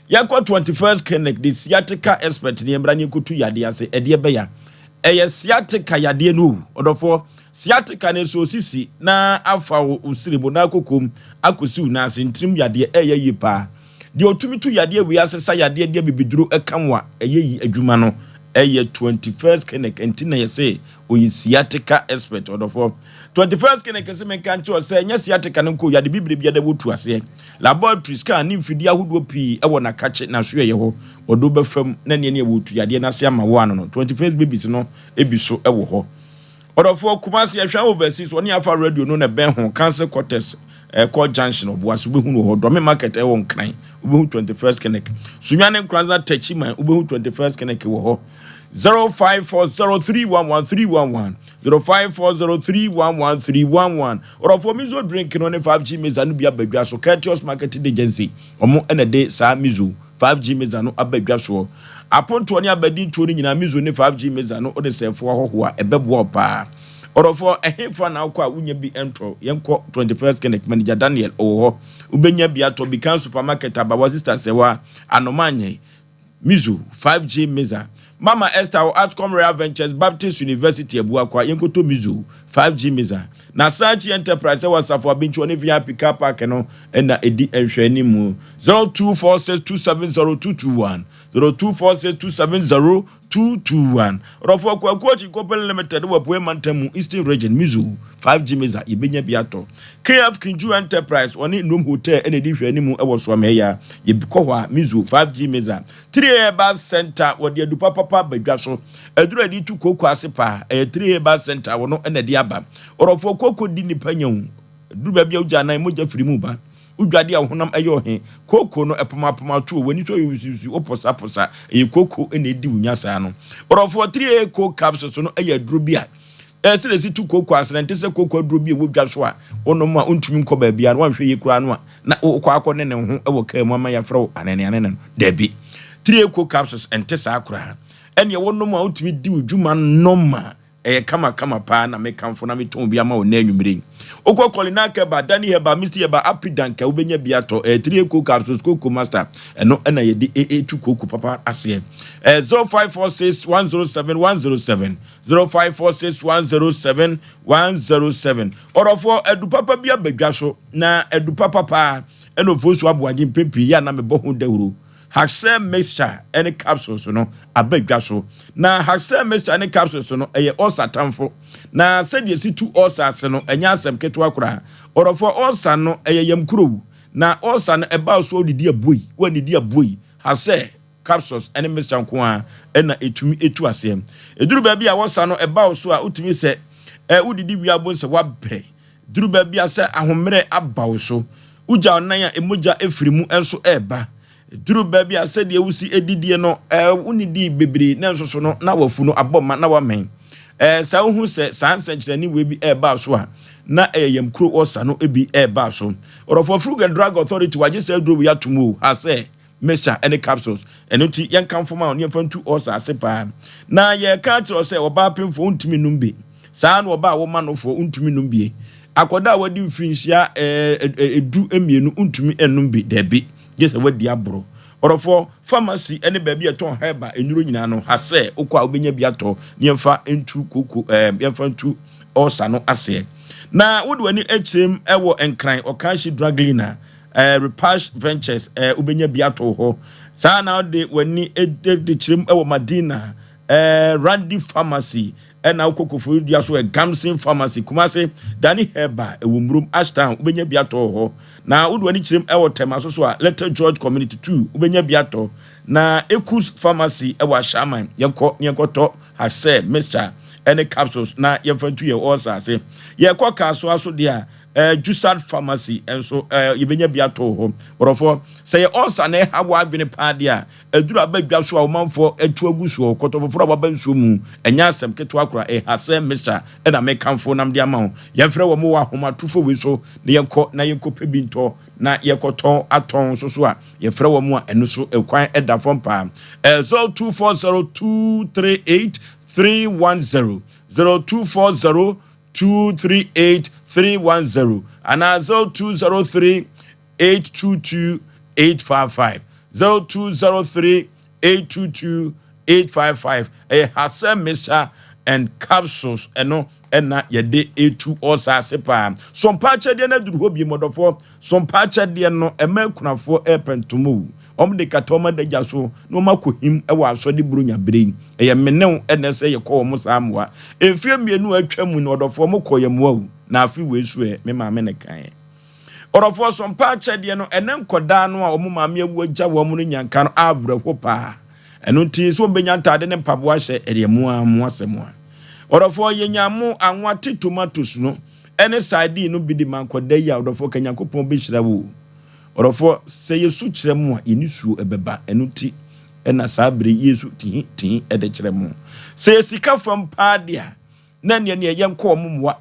yakwa 21st clinic the sciatica expert ne mbra ne kutu yade ase ede be ya eye sciatica yade no odofo sciatica ne so sisi na afa usiribo na kokom akosi na ase ntrim yade eye yipa de otumi tu yade wi ase sa yade de bibiduro ekanwa eye yi adwuma no eye 21st clinic entina ye say oyi sciatica expert odofo 21st clinic se men kan cho say nya sciatica nko yade bibire bia da wotu ase laboratory scan ni mfidi ahodo pi e wona kache na so ye ho odo befam na ne ne wotu yade na se ama wo ano no 21st babies no ebiso e wo ho odofo kumase ya hwa overseas woni afa radio no na ben ho cancer cortex call junction obuaso be hu no ho do me market e won kran ube hu 21st clinic sunwane kranza tachi man ube hu 21st clinic wo ho 0540311311 0540311311 or for mizo drink no 5G meza no bia badwa so courteous marketing agency omo ene de sa mizo 5G meza no abadwa so aponto ni abadi to ni nyina mizo ne 5G meza no ode sefo hoho a ebebo pa or for ehfa na akwa unya bi entro yenko 21st clinic manager Daniel oho ubenya bia to bikan supermarket abawa sister sewa anomanye mizo 5G meza Mama Esther Outcome Real Ventures Baptist University Abuakwa yenkoto mizu 5G meza na Sachi Enterprise wasafo abinchu ne VIP car park no na edi enhwani mu 0246270221 0246270221 rofo kwa chi Company Limited wa Poe Mantamu Eastern Region mizu 5G meza ibenya biato KF Kinju Enterprise oni Nom Hotel ene di hwani mu ewo so meya yebikohwa mizu 5G meza 3 herbal center wodi adupa papa badwa so adura di tu koko asepa 3 herbal center wono ene di aba orofo koko di nipa nyawu duru ba bia uja nan moja firi mu ba udwade a honam ayo he koko no epoma tu woni so yusu oposa koko ene di unya saa no orofo 3 eco capsules no aya duru bia esiresi tu koko asrente se koko duru bia wodwa so a ono ma ontumi nko ba bia no wanhwe yekura no a na okwa akọ ne ho ewo ka mu ama ya fro anene no debi 3 eco capsules ente sa akura ene wono ma ontumi di udwuma noma kama pa na mekamfo na meton bia ma ona anwumire okokoli na ka ba dani heba misti heba apidan ka ubenya bia to 3 eco capsules koko master eno na ye di tu koko papa ase 0546107107 0546107107 orofo edu papa bia badwa so na edu papa eno Osei Aboagye Mpe ya na mebo hu dawuro Asem mixture any capsules no abedwa so na Asem mixture any capsules no eye osa tamfo na said ye si two osa se no enya asem keto akora orofo osa no eye yamkuro na osa no eba so odidi aboi wani di aboi hase capsules any mixture nko a na etumi etu asem eduru ba bia osa no eba so a utumi se udidi wiabo se wabe duru ba bia se ahomere abawo so uja onan a emoja efirimu enso eba duru baby ase de wusi edidie no unidi bebre na nsoso no na wafu no aboma na wamen sa hu se sanse kyerani we bi eba so a na eyam kro osa no ebi eba so orofo fruit and drug authority waje se duru ya tumo ase mesha any capsules enuti yan kanfoma on yan fantu osa ase pa na ye ka kire se oba pemfo untimi numbe sa na oba wo ma no fo untimi numbie akoda wadi mfinhia edu emienu untimi enumbe debi just wadi abro orofo pharmacy ene baabi eton herbal enuro nyina no hase okwa obenya biato niemfa entu koko yemfa entu osa no ase na wodi wani echrem ewo enkran okanshi drug cleaner Repash Ventures obenya biato ho sa na de wani echrem ewo Madina Randy Pharmacy ena ukokofo dia so Gamson Pharmacy kumase Dani Herbal ewumrum Ashtown ubenya biato ho na udwani chirem ewo tema so a Little George Community 2 ubenya biato na Ekus Pharmacy ewo Ashaman yenkoto hase Mr. any capsules na yemfantu ye osa se ye kwa so aso dia Jusad Pharmacy enso yebenya biato ho orofo say osa na hawa adwene pa dia edura badwa so a womanfo atu aguso kotofoforo baba nso mu enya asem keto akora Asem Mr. ena mekanfo nam dia ma yefre wo mo wa homatufo we so na yenko pebinto na yekoton aton so a yefre wo mo enu so ekwan eda fompa 0240238310 0240238310 and 0203822855 0203822855 Asem Mr. and capsules eno ena yede etu osa sepa Sompa de na duru hobi modofo Sompa de no emakunafo epentumu omde katoma da jaso no makohim ewa asode burunya brain menew enese yekọ mo samwa efie mienu atwamu no odofo mokoyemwa na afi wesu me maame ne kan orofo Sompa de no ene nkoda no a omo maame awu agya wo mo nyanka no abrako pa eno nti so benya ntade ne mpaboa hye eremu amu asemu orofo yenyamu anwate tomatoes no ene side no bidi mankoda ya orofo kanyakopon be hyirawo orofo se yesu kyeremu a enisu ebeba eno nti ena sabre yesu tin ede kyeremu se sika fam paadia na ne yenko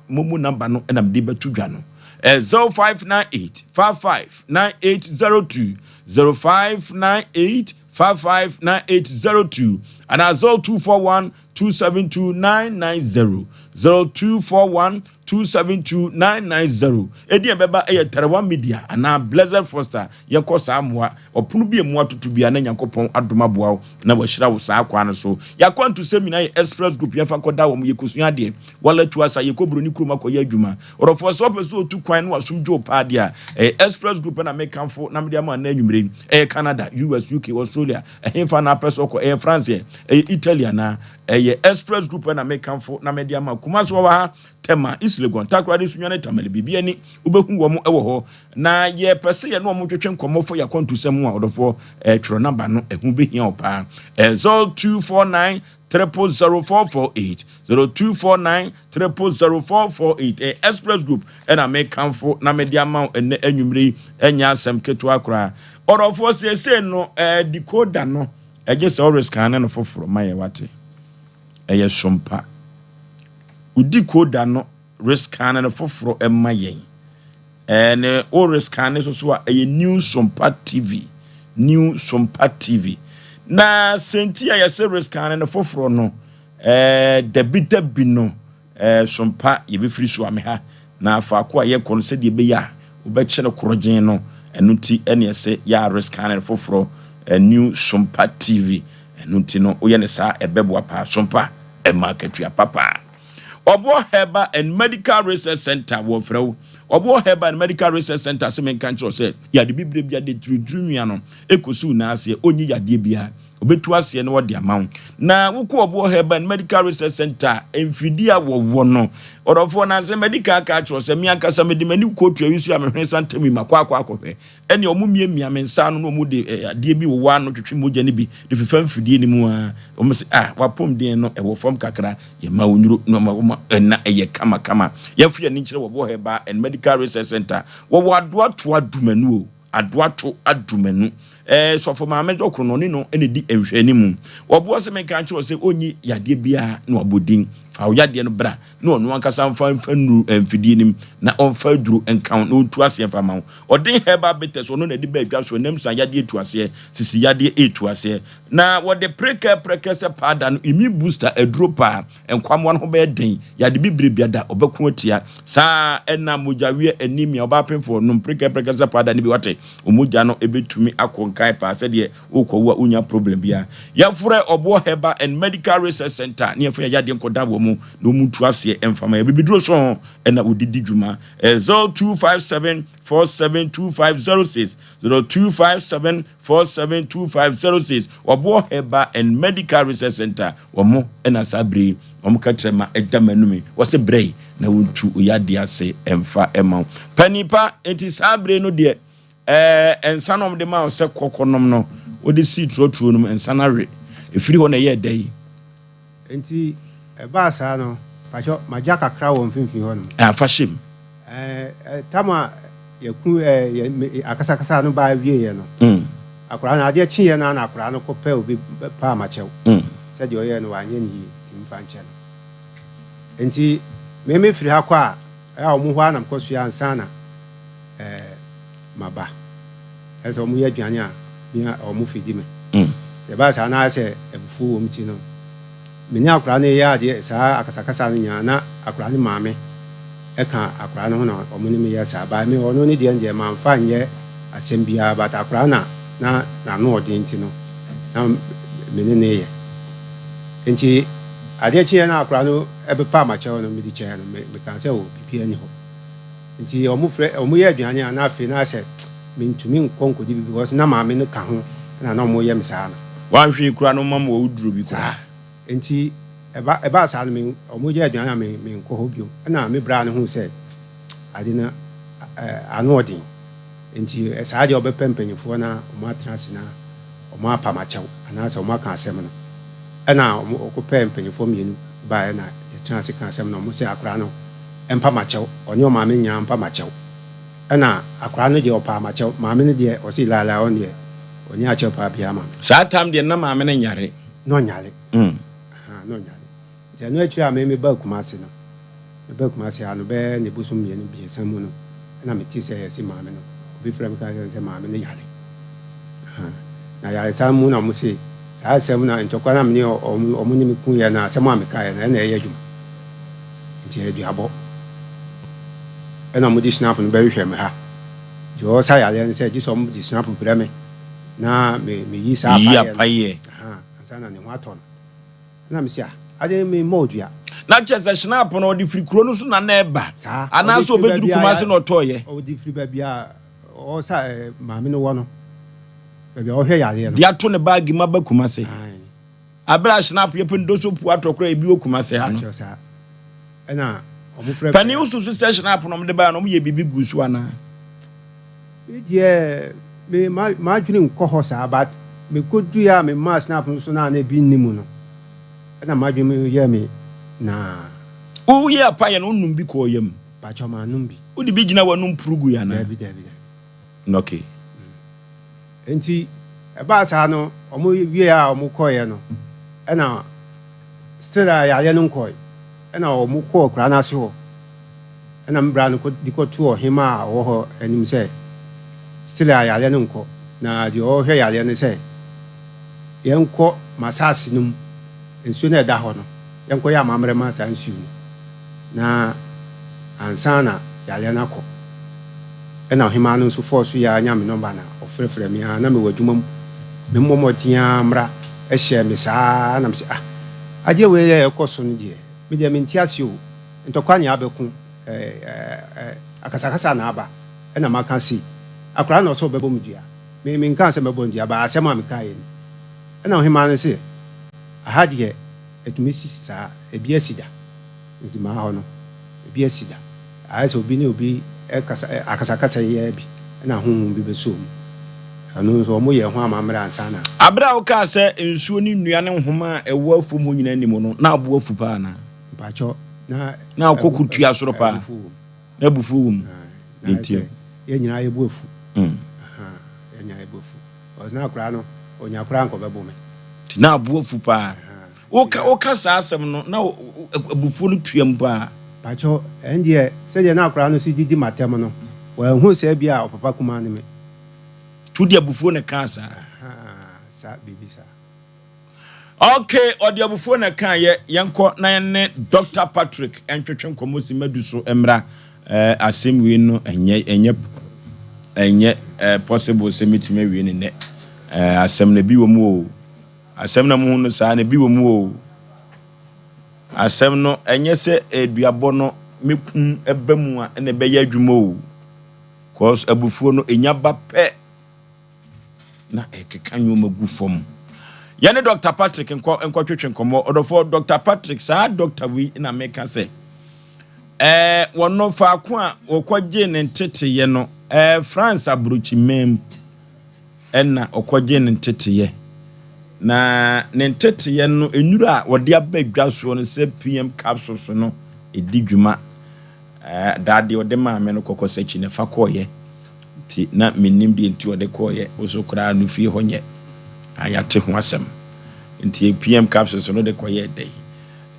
momu number no ena mde betudwa no 0598559802 0598559802 and 0241272990 0241272990 edi beba Terewa Media ana Blessed Foster yekosa amwa opunu bi emu atutu bia na Nyankopon adomaboa na wahira wo saa kwan so yakwantu seminar express group yefa koda wo yekusua de wala tuasa yekobro ni kuruma koya adwuma orofo so peso otu kwan no asumdwo paadia express group na mekanfo na media ma na anwumre Canada US UK Australia hemfa na peso ko France Italy na express group na mekanfo na media ma kumaso wa tema islegon takrade sunyane tamale bibia ni ubehu wo mo ewo ho na ye pese ye no mo twetwe nkomofo ya kontusem a odofo twro number no ehu behia opa 0249 000448 0249 000448 express group na mekanfo na media ma ene anwumre enya asem keto akra odofo se no decoder no eje se always kan na foforo maye wate eye Sompa udi koda no risk and foforo emma yen and o risk and so a new Sompa TV na sentia ya se risk and foforo no debi no Sompa ye be free so ameha na afa ko aye kon se de be ya obeche no korogen no enuti ene se ya risk and foforo new Sompa TV enuti no oye ne sa ebebo pa Sompa e market ya papa Obo Herbal and Medical Research Center wo frɛ obo herbal medical research center se men kan cho se ya de bibre bia de trudrumia no ekosu na ase onyi yade bia obetu ase no wode amawo na wuko obo herbal medical research center emfidi a wo no orofo na se medical ka cho se mi akasa me de mani kotu awisu amehwe santami makwa akọhwe ene omumie mia mensa no mu de ade bi wo wa no twetwe moja ne bi de fifa mfidie ni mu a omo se wapom den no ewo fom kakra ye ma onwuro no ma na eye kama yafu ya ni kire wo herbal and medical research center wo adoa to adumanu adoa to adumanu so for ma mejo kro no ni no ene di enhwani mu wo bo se men kan kire se onyi yade bia no abodin fa wo yade no bra no no ankasa mfa nuru mfidie nim na onfa duru enkan no tu ase mfa ma odin herbal bitters ono na di ba adwa so nem san yade etu ase sisi yade etu ase na wo de preke se pada no immune booster adropa enkwamwa no be den yade bibre biada obekun atia sa ena mojawie anemia obapemfo no preke se pada ni bi wate omoja no ebetumi akonkai pa se de ukọwa unya problem bia ya fure obo herbal and medical research center ni afọ yade nkoda wo mu no mutu ase emfama ya bibidro so ena odidi djuma 0257472506 0257472506 obo herbal and medical research center wo mu ena sabre wo ka trema edamanumi wo se brei na wontu oyade ase emfa ema panipa enti sabre no de ensanom de ma se kokonom no odi si trotro no ensanawe efiri ho na ye dai enti ba sa no pacho majaka kra wo mfimfini ho no fashim tama yeku akasa no ba wie ye no akura na ade chi ye na akura no kope obi pa machew se de oye no wanye ni timfa nche no enti me firi ha kwa ya omu ho anam kosu ya ansana maba eso mu ye dwane a mi omu fidi me se ba sa na se ebufu wo mti no menya akura ne ya de sa akasa nya na akura ne maame eka akura no na omu ne me ya sa ba me ono ne de nje ma mfa nye asem bia ba ta akura na no odin ti no na me ne ye enti ade chi na akura no ebe pa ma che no me di che no me kan se o pipi ani ho enti omu ye dwane na afi na se mentumi nkonko di because na maame no ka ho na omu ye msa no wan hwe kura no mam wo duro bi kwa enti eba sa no me omu ye dwane me nko ho bio na me bra no hu se ade na ano odin enti sa ade obepempanyefo na omu atrase na omu apama chew ana sa omu aka asem no na omu okopempanyefo mienu ba na trase ka asem no omu se akra no empama chew onye o maame nya empama chew na akra no de opa ma chew maame no de o si lala on de onye a chew pa bia ma sa tam de na maame no nyare no nyare no nyare je no atwa me ba kumase no me ba kumase anu be ne busum ye no bi samu no na me ti se si maame no obi frem ka se maame no yare na yare samu na mo se sa samu na ntokwa na me o mo ni me kun ye na samu ameka ye na ye adwuma nti e duabo ena mo di snap no be hwe me ha jo sa ya le se ji so mo di snap bra me na me yi sa pa ye asana ne ho aton na me sia ade me modua na chese snap no di free kro no so na na eba ana so obeduru kumase na otoye o di free ba bia o sa maame no wo no ba bia o hwe ya le no dia to ne bag ma ba kumase abra snap ye pendo so pu atokra ebi o kumase ha no ena pani ususu session up no de ba no ye bibi gusu ana die me ma dwene nko ho sa but me kodu ya me ma snap so na na bi nimu no na ma dwene ye me na o ye apa ye no num bi ko yem ba choma num bi o di bi gina wanum prugu ya na bi okay enti e ba sa no omo wie a omo koye no na still ya ye no nkoy ena o mu ko kra na se ho ena mbra no ko diko tu o hima wo ho anim se still ayale no nko na di o hwe yale ne se yenko masasi num ensu na da ho no yenko ya mamre ma sa nsu na ansana yale na ko ena o hima no so force ya nya me no ba na o frefre mi na me wadwuma me momotia mra e hye me sa na me se aje we ye ko so no die me de me ntiase o ntokwa nya abeku akasakasa na aba na maka si akora na so bebo mdua me nka se bebo mdua ba asem amka ye na ohima ne se ahadie etumi sisa ebi asida nti ma ho no ebi asida ayese obi ne obi akasakasa ye bi na honhom bi beso mu anu so mo ye ho amamra ansa na abra o ka se nsuo ni nnua ne nhoma ewo afu mu nyina nimu no na abo afu pa na pacho na kokutu asoro pa na bufu wum nti ye nyina ye buafu ye nyina ye buafu ozna akra no onya akra nko bebo me ti na abo afu pa o ka sa asem no na abufu no tuam pa pacho endie se je na akra no si didi matem no wa hu se bia opapa kuma ne me tu dia abufu ne ka sa bibisa. Okay, odi abufu na kan ye yenko na ne Dr. Patrick entwetwe nkomosi maduso emra asem wi no enye possible semitime wi ne asem na bi wo mu o asem na mu no sa na bi wo mu o asem no enye se eduabo no mekun ebamu a na be ya adwuma o cause abufu no enya ba pe na ekeka nyo magu fom yani Dr. Patrick enko twetwe nkomo odofo Dr. Patrick sa Dr. we na meka se wono fa ko a okwaje ne nteteye no France abrochi mem na okwaje ne nteteye na ne nteteye no enuru a wode abadwa so no se PM capsules no edidwuma dade wode maame no kokosachi ne fa koye ti na minim de nti wode koye oso kra no fi honye ayate ho asem nti PM capsules no de koye dey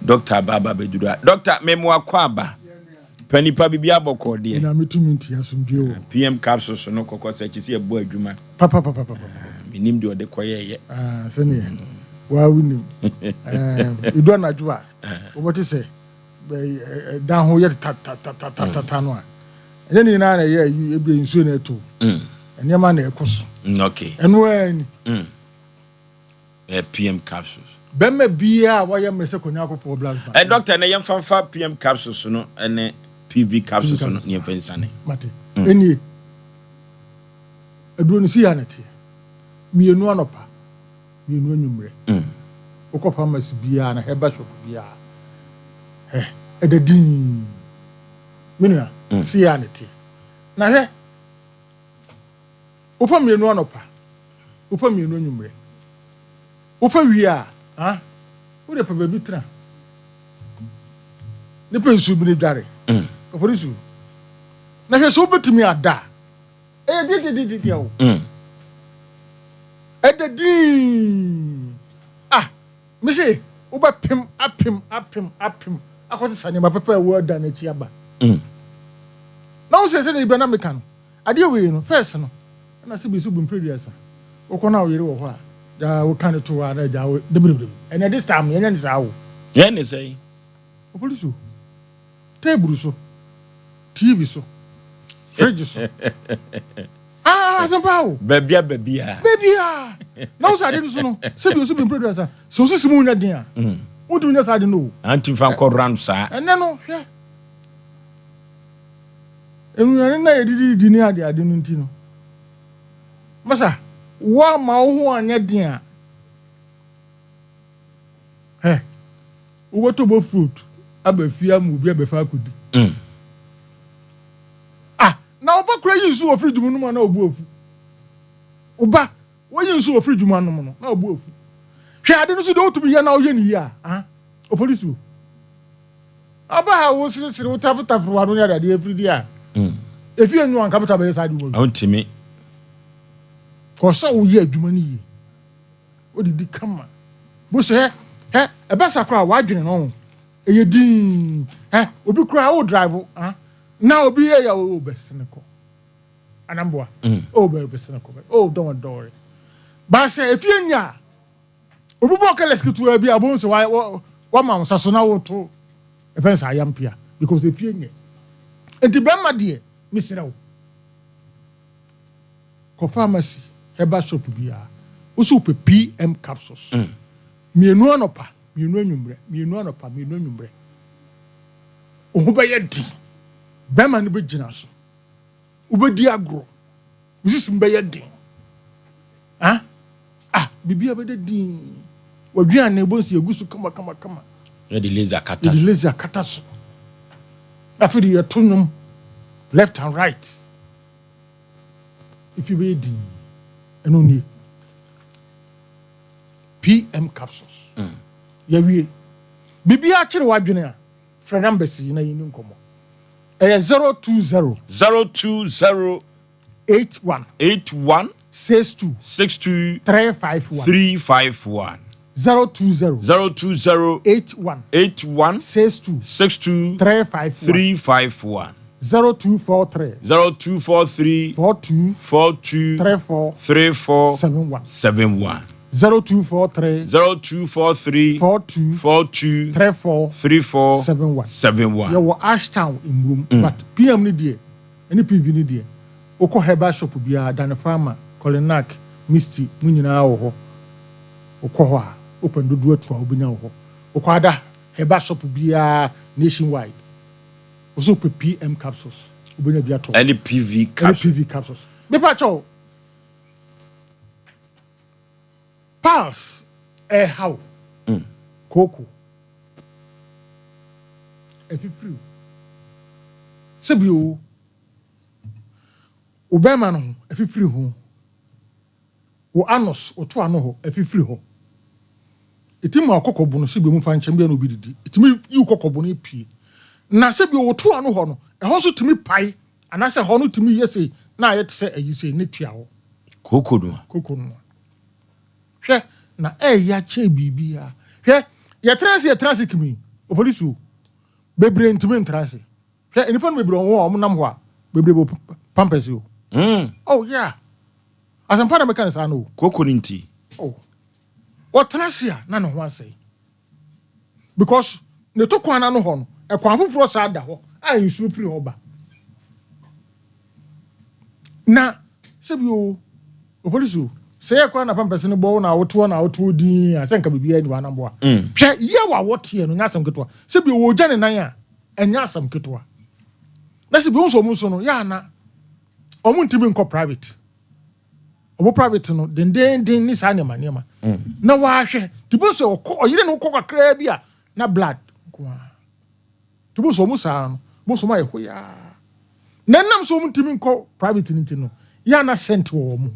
Dr. Baba bedura Dr. Memo akwaba panipa bibia boko de na metumi nti asomdwe o PM capsules no kokosachi se ebo adwuma papa minim de wode koye ye sene wa winim ido na dwa obote se dan ho ye ta no a ene ni na ye ebi nsuo na eto ene ma na ekoso okay eno ani PM capsules bema bia wa ye mese konya akopɔ black doctor na yem fanfa PM capsules no ene PV capsules no ne fansane mate enie edu no si ya nete mienu anopa mienu anwumre ukọ pharmacy bia na herbal shop bia edadin minua si ya nete na hwe ufa mienu anopa ufa mienu anwumre ufa wia wo de pa baby tra ne pe nsu bi ne dware Oforisu na hwe so betumi ada di o edadin me say wo ba pem apem akwoti sane ma papa wo da na chi aba na wo se ne ibe na meka no ade we no first no na se bi so bu producer wo kona wo yere wo ho a ja wo kan to wa na ja wo debrebe and this time yenya ni sa wo ye say Oforisu table so TV so fridge so Asem Mpe babia na wo sa de so no se bi so bi producer so sisimu nya den a wo dum nya sa de no anti fan ko round sa ene no hwe enu na yedidi ni ade no nti no masa wa ma ho anya den a wo to bo fruit abafia mu bi abafa akudi na oba kura yinsu wo fridge mu no na obu ofu oba wo yinsu wo fridge mu anom no na obu ofu hwe ade no so de otubi ye na oye ni ya Oforisu aba ha wo sire wo tafu wa no ya de everyday a efi enyu an kapita be side wo ontimi ko so wo ye adwuma ni ye wo di kama bo se e ba sakra wa adwene no eye din obi kura wo drive na obi ye ya o besene ko anamboa o be besene ko don't worry ba say if enya obi bo kaleski tu abi abon so wa ma so na wo to e fensa ayampia because if enya enti be ma de misira wo ko pharmacy herbal shop bia wo so pe PM capsules mienu anopa mienu anwumre o ho be ye di bema no be gina so ubedi agro usisim be ye din bibia be de din wadua na ebonsi egusu kama the laser kata so after the tunum left and right if you be din enoni PM capsules ya wie bibia kire wadwene a friend numbers yi na yi nkomo 020 81 62 351 020 81 62 351 0243 42 34 71 0243 42 34 71 you Ashtown in room but PM ni die any PV ni die oko herbal shop bia dan farmer Colinac Misty munyina wo oko ho a open dodo atu a obinya wo oko ada herbal shop bia nationwide also PM capsules obinya bia to any PV capsules be pacho Pulse how Coco efifiri sebio obema no efifiri ho wo anos oto ano ho efifiri ho etimu akokobo no sebio mu fa nkyem bia no obididi etimi yi kokobo no epie na sebio oto ano ho no eho so timi pai anase ho no timi yese na ayete se ayise ne tua ho Coco no hwe na ya che bibia hwe ye transi kimi Oforisuo bebre ntumi transi hwe enipa no bebre won o nam ho a bebre bo pampers yo oh yeah Asem Mpe na meka sa no Coco nti o transi a na no ho asai because ne to kwan no ho no e kwan foforo sa da ho a nsuo firi ho ba na sebio Oforisuo say kwa na pampers no bo na woto din asenka bibia ni wanambo a hwe ye wa wote no nyasam keto se bi wo gane nan a enya asam keto na se bi won so mu so no ya na omu ntimi nko private omu private no den ni sa nyama na wa hwe tibo so oyire no kokwa kra bia na blood kwa tibo so mu sa no mo so ma ye hoya nanam so mu ntimi nko private ni no ya na sent wo mu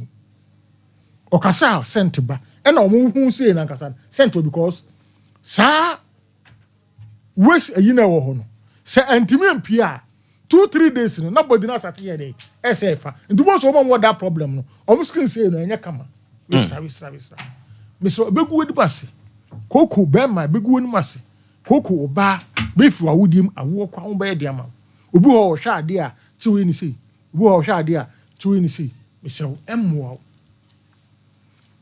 okasa sent ba ena omo hu sei na nkasa sent because sa wes ayina wo ho no se antimi ampia 2-3 days no na body na sate ye dey esefa ntubo so omo that problem no omo skin sei no enya kama wisra miso begu wedi base Coco bema begu woni mase Coco oba befu awudim awo kwa ho be de ama obi ho hwa ade a tiwe ni sei obi ho hwa ade a tiwe ni sei miso emmo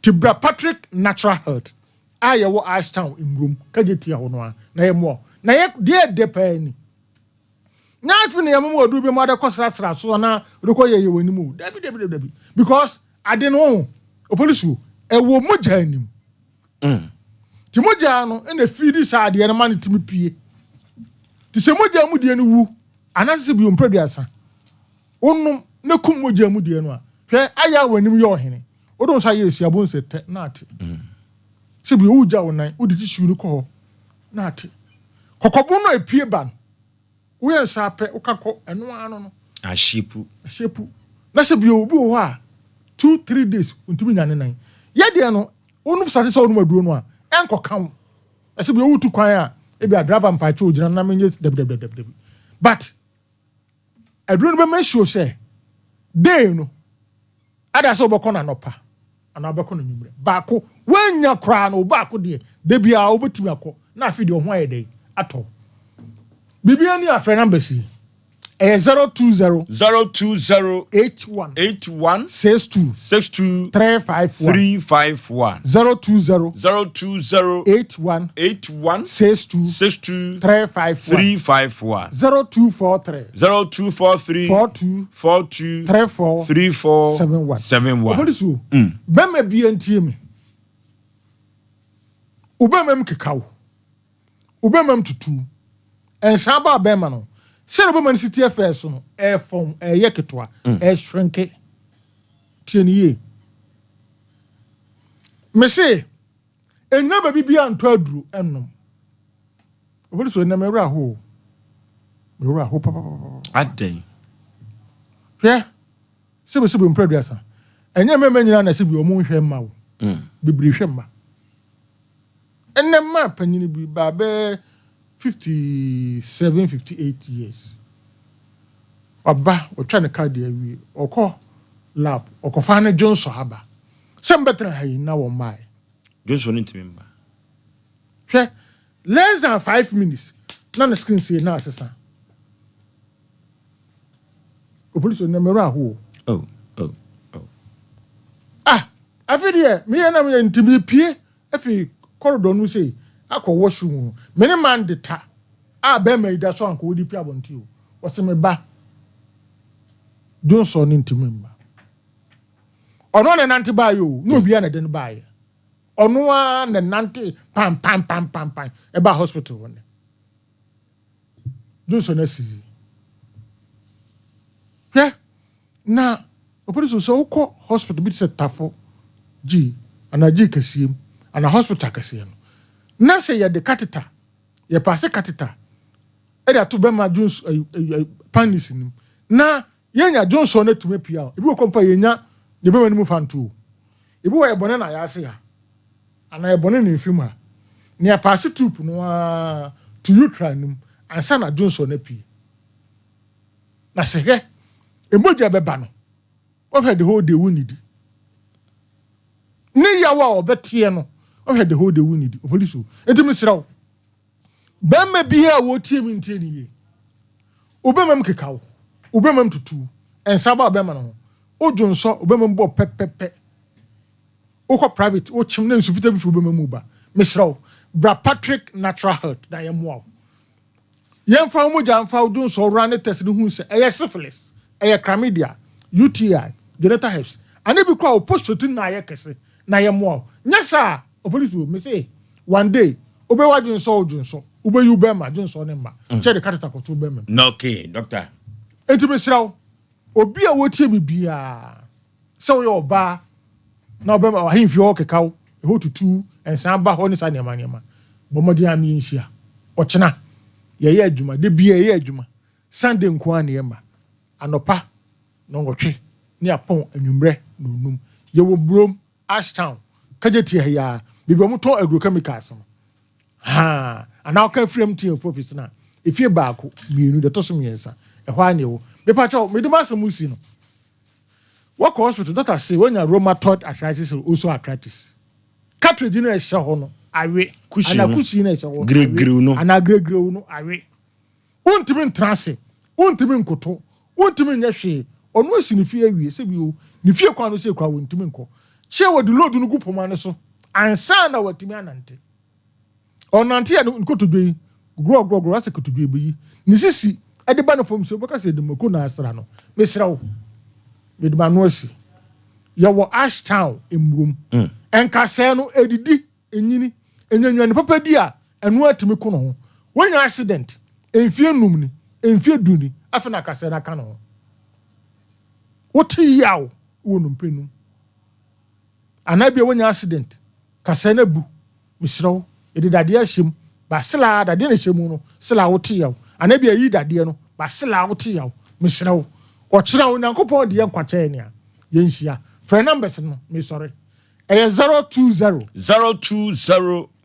Tibra Patrick Natural Health. Aye wo Ashtown in room. Kajeti ya hono na ye mo. Na ye de pani. Na afi na ye mo odu bi mo de kwasra so na reko ye wani mu. Dabi. Because ade no Oforisuo e wo moja anim. Ti moja no e na feed sa ade na man timi pie. Ti se moja mu de no wu. Anase bi ompreduasa. Onum na kum moja mu de no a. Hwe aya wanim ye ohene. Odon sa yesi abon se te na ate se bi uja wonan odi ti shu ni ko na ate kokobo no epie ban wo yen sa pe ukakọ eno ano no ashepu na se bi obi wo a 2-3 days untumi nyane nan ye de no onu sa se onu maduro no a enko kan se bi owu tu kwan a e bi driver mpa che ogina na menye deb but aduro no be make sure say dey no ada so boko na nopa ana beko no nyumre baako wanya kra no baako de bia obetimi akọ na afi de ho ayede ato bibia ni afre number si 020 81 62 351 020 81 62 351 0243 42 34 71 Oforisuo bema bia ntie me ubemem kekawo ubemem tutu ensa ba bema no Say the woman city affairs no air form air yaketwa air shrinke tieni me say enya baby bia nto aduru ennom Oforisuo na mewura ho papa adai hwe sebe mpraduasa enya mema nyina na sebe omu hwe ma wo bibiri hwe ma enema panyini bi babe 57 58 years Oba otwa ne card awi okọ lab okofa ne Johnson haba sembetra hayi na wo mai Johnson ntimi mba hwe less than 5 minutes na the screen say na asesa Oforisuo na mero aho oh afidie me na me ntimi pie afi corridor no say akọ washroom me ne man de ta be ma ida so anko odi pia abonti o wose me ba Johnson ntimi mba ono ne nante ba yo no bia na de ne ba ye ono a ne nante pam eba hospital won Johnson asizi na Oforisuo so uko hospital bit se tafo G ana G kasiem ana hospital kasiem na se ye de catheter ye pass catheter e da to be ma Jones panis nim na yenya Johnson na tume pia ebi wo kompa yenya de be wani mu fanto ebi wo ye bone na ya se ya ana ye bone na mfim ha ne ya pass tube no a to utra nim ansa na Johnson na pia na se he emoja beba no o hwe the whole day wunidi ne yawa obetie no o hwe the whole day wunidi Oforisuo entimi siraw ba ma bia wo tie mi ntie ni ye obemam kekawo obemam tutu ensaba obema no o Johnson obemam bo pepepe o ko private o chim na nsufita bi fu obemam ba misraw bra Patrick natural health na yemwa yemfa moja mfa Johnson run test ni hu se syphilis chlamydia UTI genital herpes ani bi kwa opostotin na kese na yemwa nyasa Oforisuo me say one day obewa Johnson ubeyu bema Johnson ne ma che de catheter ko to bema no okay doctor entimi siraw obi a wotie bibia se wo oba na obema wa himfi o kekaw e ho tutu ensan ba ho ni sa nema bomodi ami nhia ochena ye adwuma de bia ye adwuma Sunday nko an ne ma anopa no ngotwe ni apon anwumre no num ye wo brom Ashtown kageti ya bibi omuto agrochemicals no ana ka frame team office na efie baako mienu de toso miensa e hwa ne wo me pa cho me de masamusi no work hospital doctor say when your rheumatoid arthritis also arthritis cartridge no e hye ho no awe ana kushi no e hye ho gregrew no ana gregrew no awe untimi ntrase untimi nkoto untimi nya hwe ono asinifie awie se bi o ni fie kwa no se kwa untimi nko che wo de load no gupoma ne so ansa na watimi anante onante ya nkotodwe gro ase kotodwe bi ni sisi e de ba no fom se boka se de mako na asra no mesrawo me de manu asi ya wo Ashtown emrum enkase no edidi enyini enyanwan papa di a eno atimi ko no ho wonya accident enfie num ni enfie duni afa na kase na ka no woti yawo wonum penum anabia wonya accident kase na bu mesrawo edi dade ahyem ba sela dade na hyemu no sela wote yaw anabia yi dade no ba sela wote yaw mesrawo ochira onyankopon de yankwache ne a yenhia frɛ numbers no me sorry 020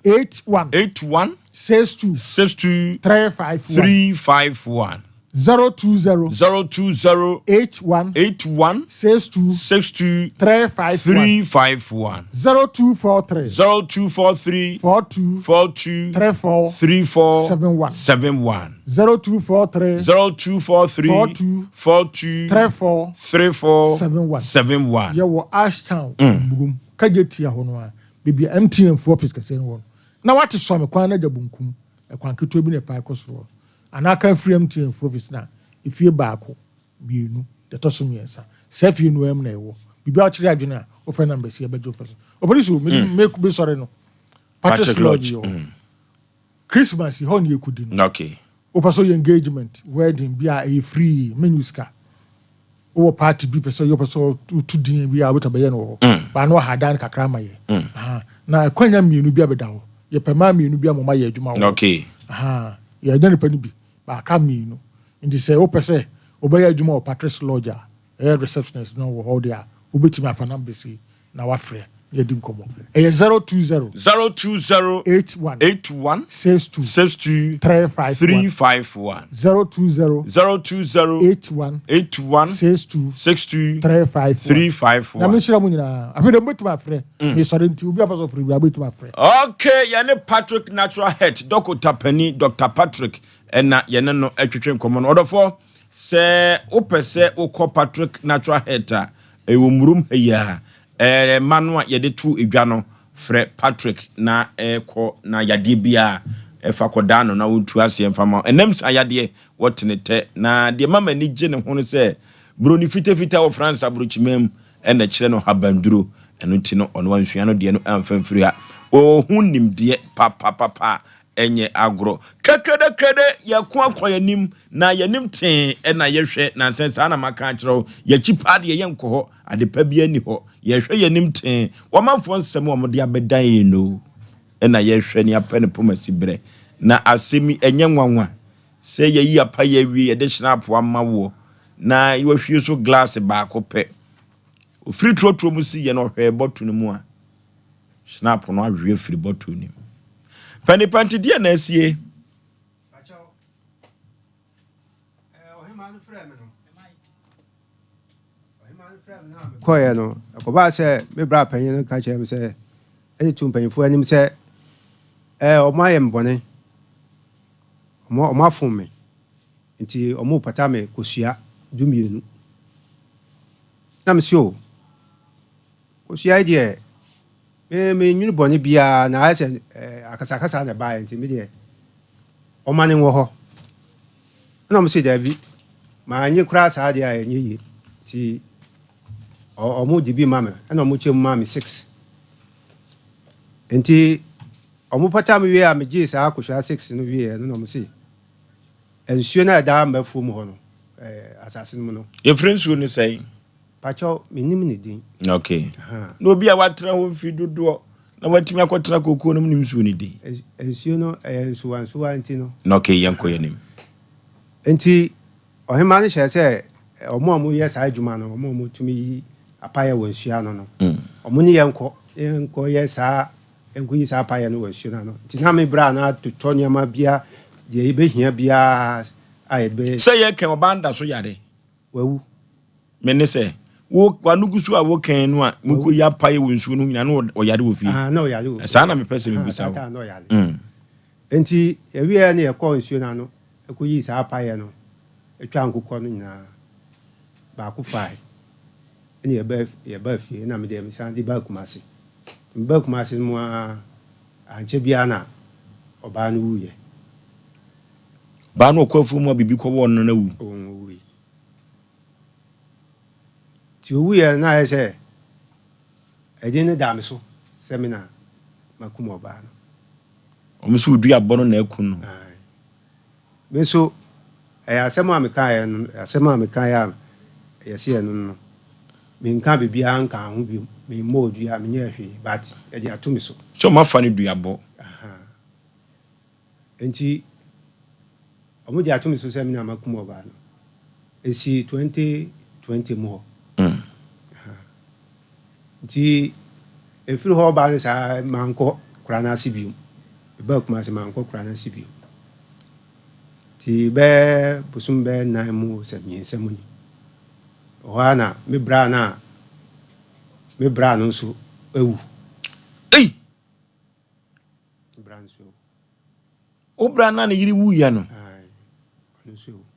81 62 351 020 81 62 351 0243 42 3471 0243 42 3471 yawo Ashtown mbugum kajetia hono a bibia MTN for office kase no na wate so me kwan na jabunkum e kwan keto bi ne pa ikosoro anaka free MTN for office na ifie baako mienu de to so miensa sefie no em na ewo bibia o kire adwene a o fa number si e bejo office Oforisuo make be sorry no Patrick Lodge Christmas ho na ekudi no okay opa engagement wedding be a free menu ska o party bi person you person to din bi a we to be no ba no hadan kakra ma ye na kwanya mienu bi abeda ho ye pema mienu bi amoma ye adwuma ho okay ye dan pa ni bi ba ka mienu ndi say o pese obey adwuma o Patrice Lodger receptionist no wo hold there obetimi afanam besi na wafre ye dim komo 020 81 62 351 020 81 62 351 na me shira mu nyina afi de mbetimi afre me sori nti obi apaso free abetimi afre okay ye ne Patrick natural head Dr. Patrick ena ye ne no atwetwe komo no odofo se opese ukọ Patrick natural head ewo murum ya manua yede tu edwa no frɛ Patrick na ekɔ na yade bia efa kodano na wontu ase mfama enems ayade wotenete na de mama ni gye ne ho no sɛ broni fitafita wo France abrochimem ena kyerɛ no habanduro eno ti no ono anhua no de no amfamfiri ha o hunim de papa enye agro kekede yakun akoyanim na yanim ten ena yehwe na sensa na maka kyerɛw yachipa de yenko ho adepa bia ni ho yehwe yanim ten womanfo nsɛm wo de abedan no ena yehwe ni apane pomasi bre na asemi enye nwanwa se yeyi apa yewie yede snap amma wo na yehwe so glass ba ko pe ofiri trotro mu si ye no hwe botunu mu a snap no ahwe firi botunu Penny panti dia na asie. Koye no, akoba se me bra panyin no ka kire me se eni tu panyinfo anim se omo ayem bone. Omo afun me. Nti omo pata me kosua dumienu. Na me se o. Kosua ide me nyunu bone bia na ase akasa na ba nti me de o mane wo ho na mo se David ma anyi kura sa de a enyi yi ti o mo di bi mama na mo chem mama 6 nti o mo pata me we a me gi sa akohwa 6 no we no mo se ensuo na da mafu mu ho no asase no no e friendsu ni say pacho minim ni din okay no bi a watra ho fi dodo na watimi akotra kokoo no nim su ni din ensuo no ensuwa nti no okay yanko yanim nti ohema ne hye se omo ye sa adwuma no omo tumi apaya wonsuo no no omo ni yenko ye sa enko yi sa apaya no wonsuo no nti na me bra na to nyama bia de ibehia bia ayebe say ye ken obanda so yare wawu me ne se wo wanugusu a wo kan no a muko ya paye wonsuo no nyina no oyare wo fi na oyare wo sa na me pese me bisa wo na oyare enti ewie na ye ko nsuo na no ekoyi sa paye no etwa nkokɔ no nyina ba ko fai eni ye ba fi na me de me san di ba kumase mo a anche bia na oba no wuye ba no kwafu mo bibi ko won na wu ti wuye na ese edin da me so seminar makum oba no o me so du abono na akun no me so asem ameka ya yesi enu no me nka bibia nka ho bi me mo dua me nya hwe but e dia to me so ma fa ni dua bo enti omo dia to me so seminar makum oba no esi 2020 mo nti efiri ho ba ne sa manko kura na sibiu ba kuma se manko kura na sibiu ti be busum be na mu se miense mu ni oana me bra no so ewu branso o bra na yiri wu ya no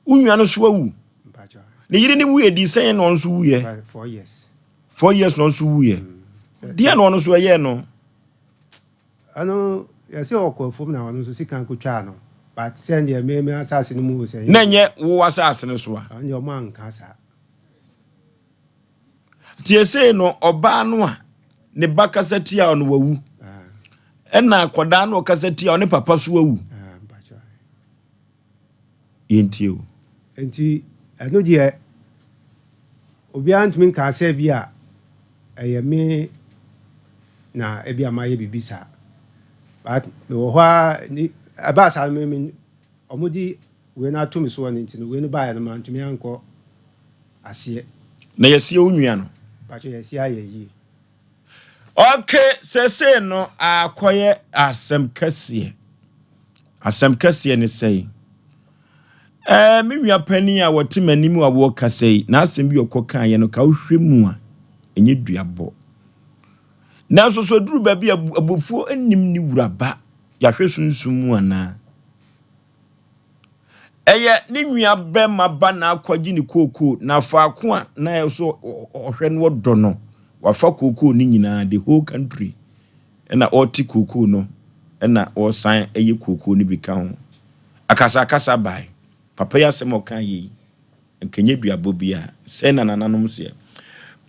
unwa no so ewu ne yiri ni wu e di sen no so wu ye 4 years 4 years no so wu ye dia no so ye no ano ya se okofum na no so sika nkotwa no but send ye me asase no mu se na nye wo asase no so a anye o man ka sa tie se no oba no a ne bakasati a no wawu na akoda no kasati a ne papa so wawu Yentio. Enti eno die obi antumi ka ase bi a me na ebi amaye bibisa. But no hwa ni abasa me omudi we na to me so won ntino we no ba ya no man tumi anko ase. Na yesie onua no. Pa che yesie ayeyi. Okay, say no akoye asem kase. Asem kase ne say. Me nua pani a wote manimu a wo kase na asem bi okokan ye no ka wohwemu a enye duabo. Na so duru ba bi abufuo anim ni wuraba ya hwe sunsumu ana. Eye ni nua be maba na akwaji ni koko na faako a na so ohwe no do no wafa koko ni nyina the whole country na oti koko no na o san eye koko ni bika ho akasa bai papa ya sema okan yi nkenye duabo bia se na nananom se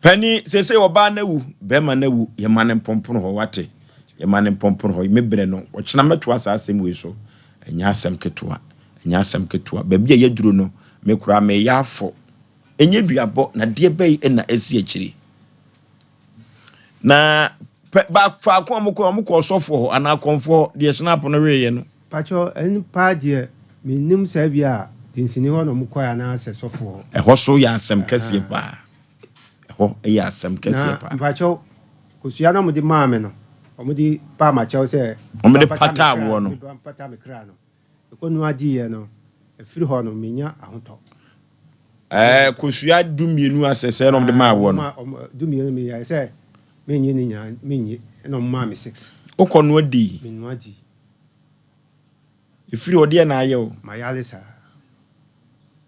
pani sese oba na wu be ma na wu ye mane pompono ho wate ye mane pompono ho mebre no o kina meto asase we so enya asem ketua baby ye duro no me kura me yafo enye duabo na de bai na asi akiri na ba fa ko amko sofo ho ana konfo de snap no we ye no pacho en pa de minim sa bia tinsini ho no mko ya na ase sofo ho ho so ya asem kase pa ho ya asem kase pa pacho kusua na mudi maame no omudi pa ma chao se omudi pata wo no pata me kra no ko nu adi ye no efiri ho no menya ahoto kusua dumienu asese no de ma wo no dumienu me ya se menye ni nya menye no ma me 6 okonu adi menu adi efiri odi na aye o mayale sa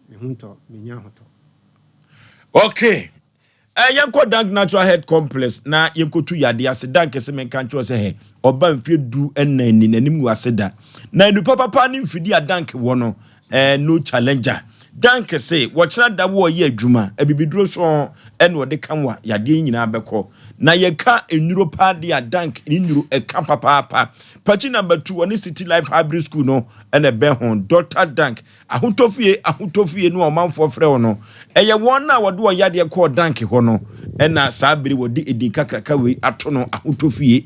me hunto menya hoto. Okay. Yanko Dank Natural Health Complex na yenkotu yade ase dank se men kan cho se he oba mfie du enani nanim waseda na enu papa ni mfidi adank wo no no challenger dank se wo kira da wo ye adwuma abibiduro so ene wo de kanwa yade nyina beko na yeka enuro pa de adank ni nuro eka papa party number 2 on City Life Hybrid School no ene be hon Dr. Dank ahutofie no omanfo frɛ wo no eye won na wo de wo yade ko dank ho no ena sabiri wo de edin kakraka we ato no ahutofie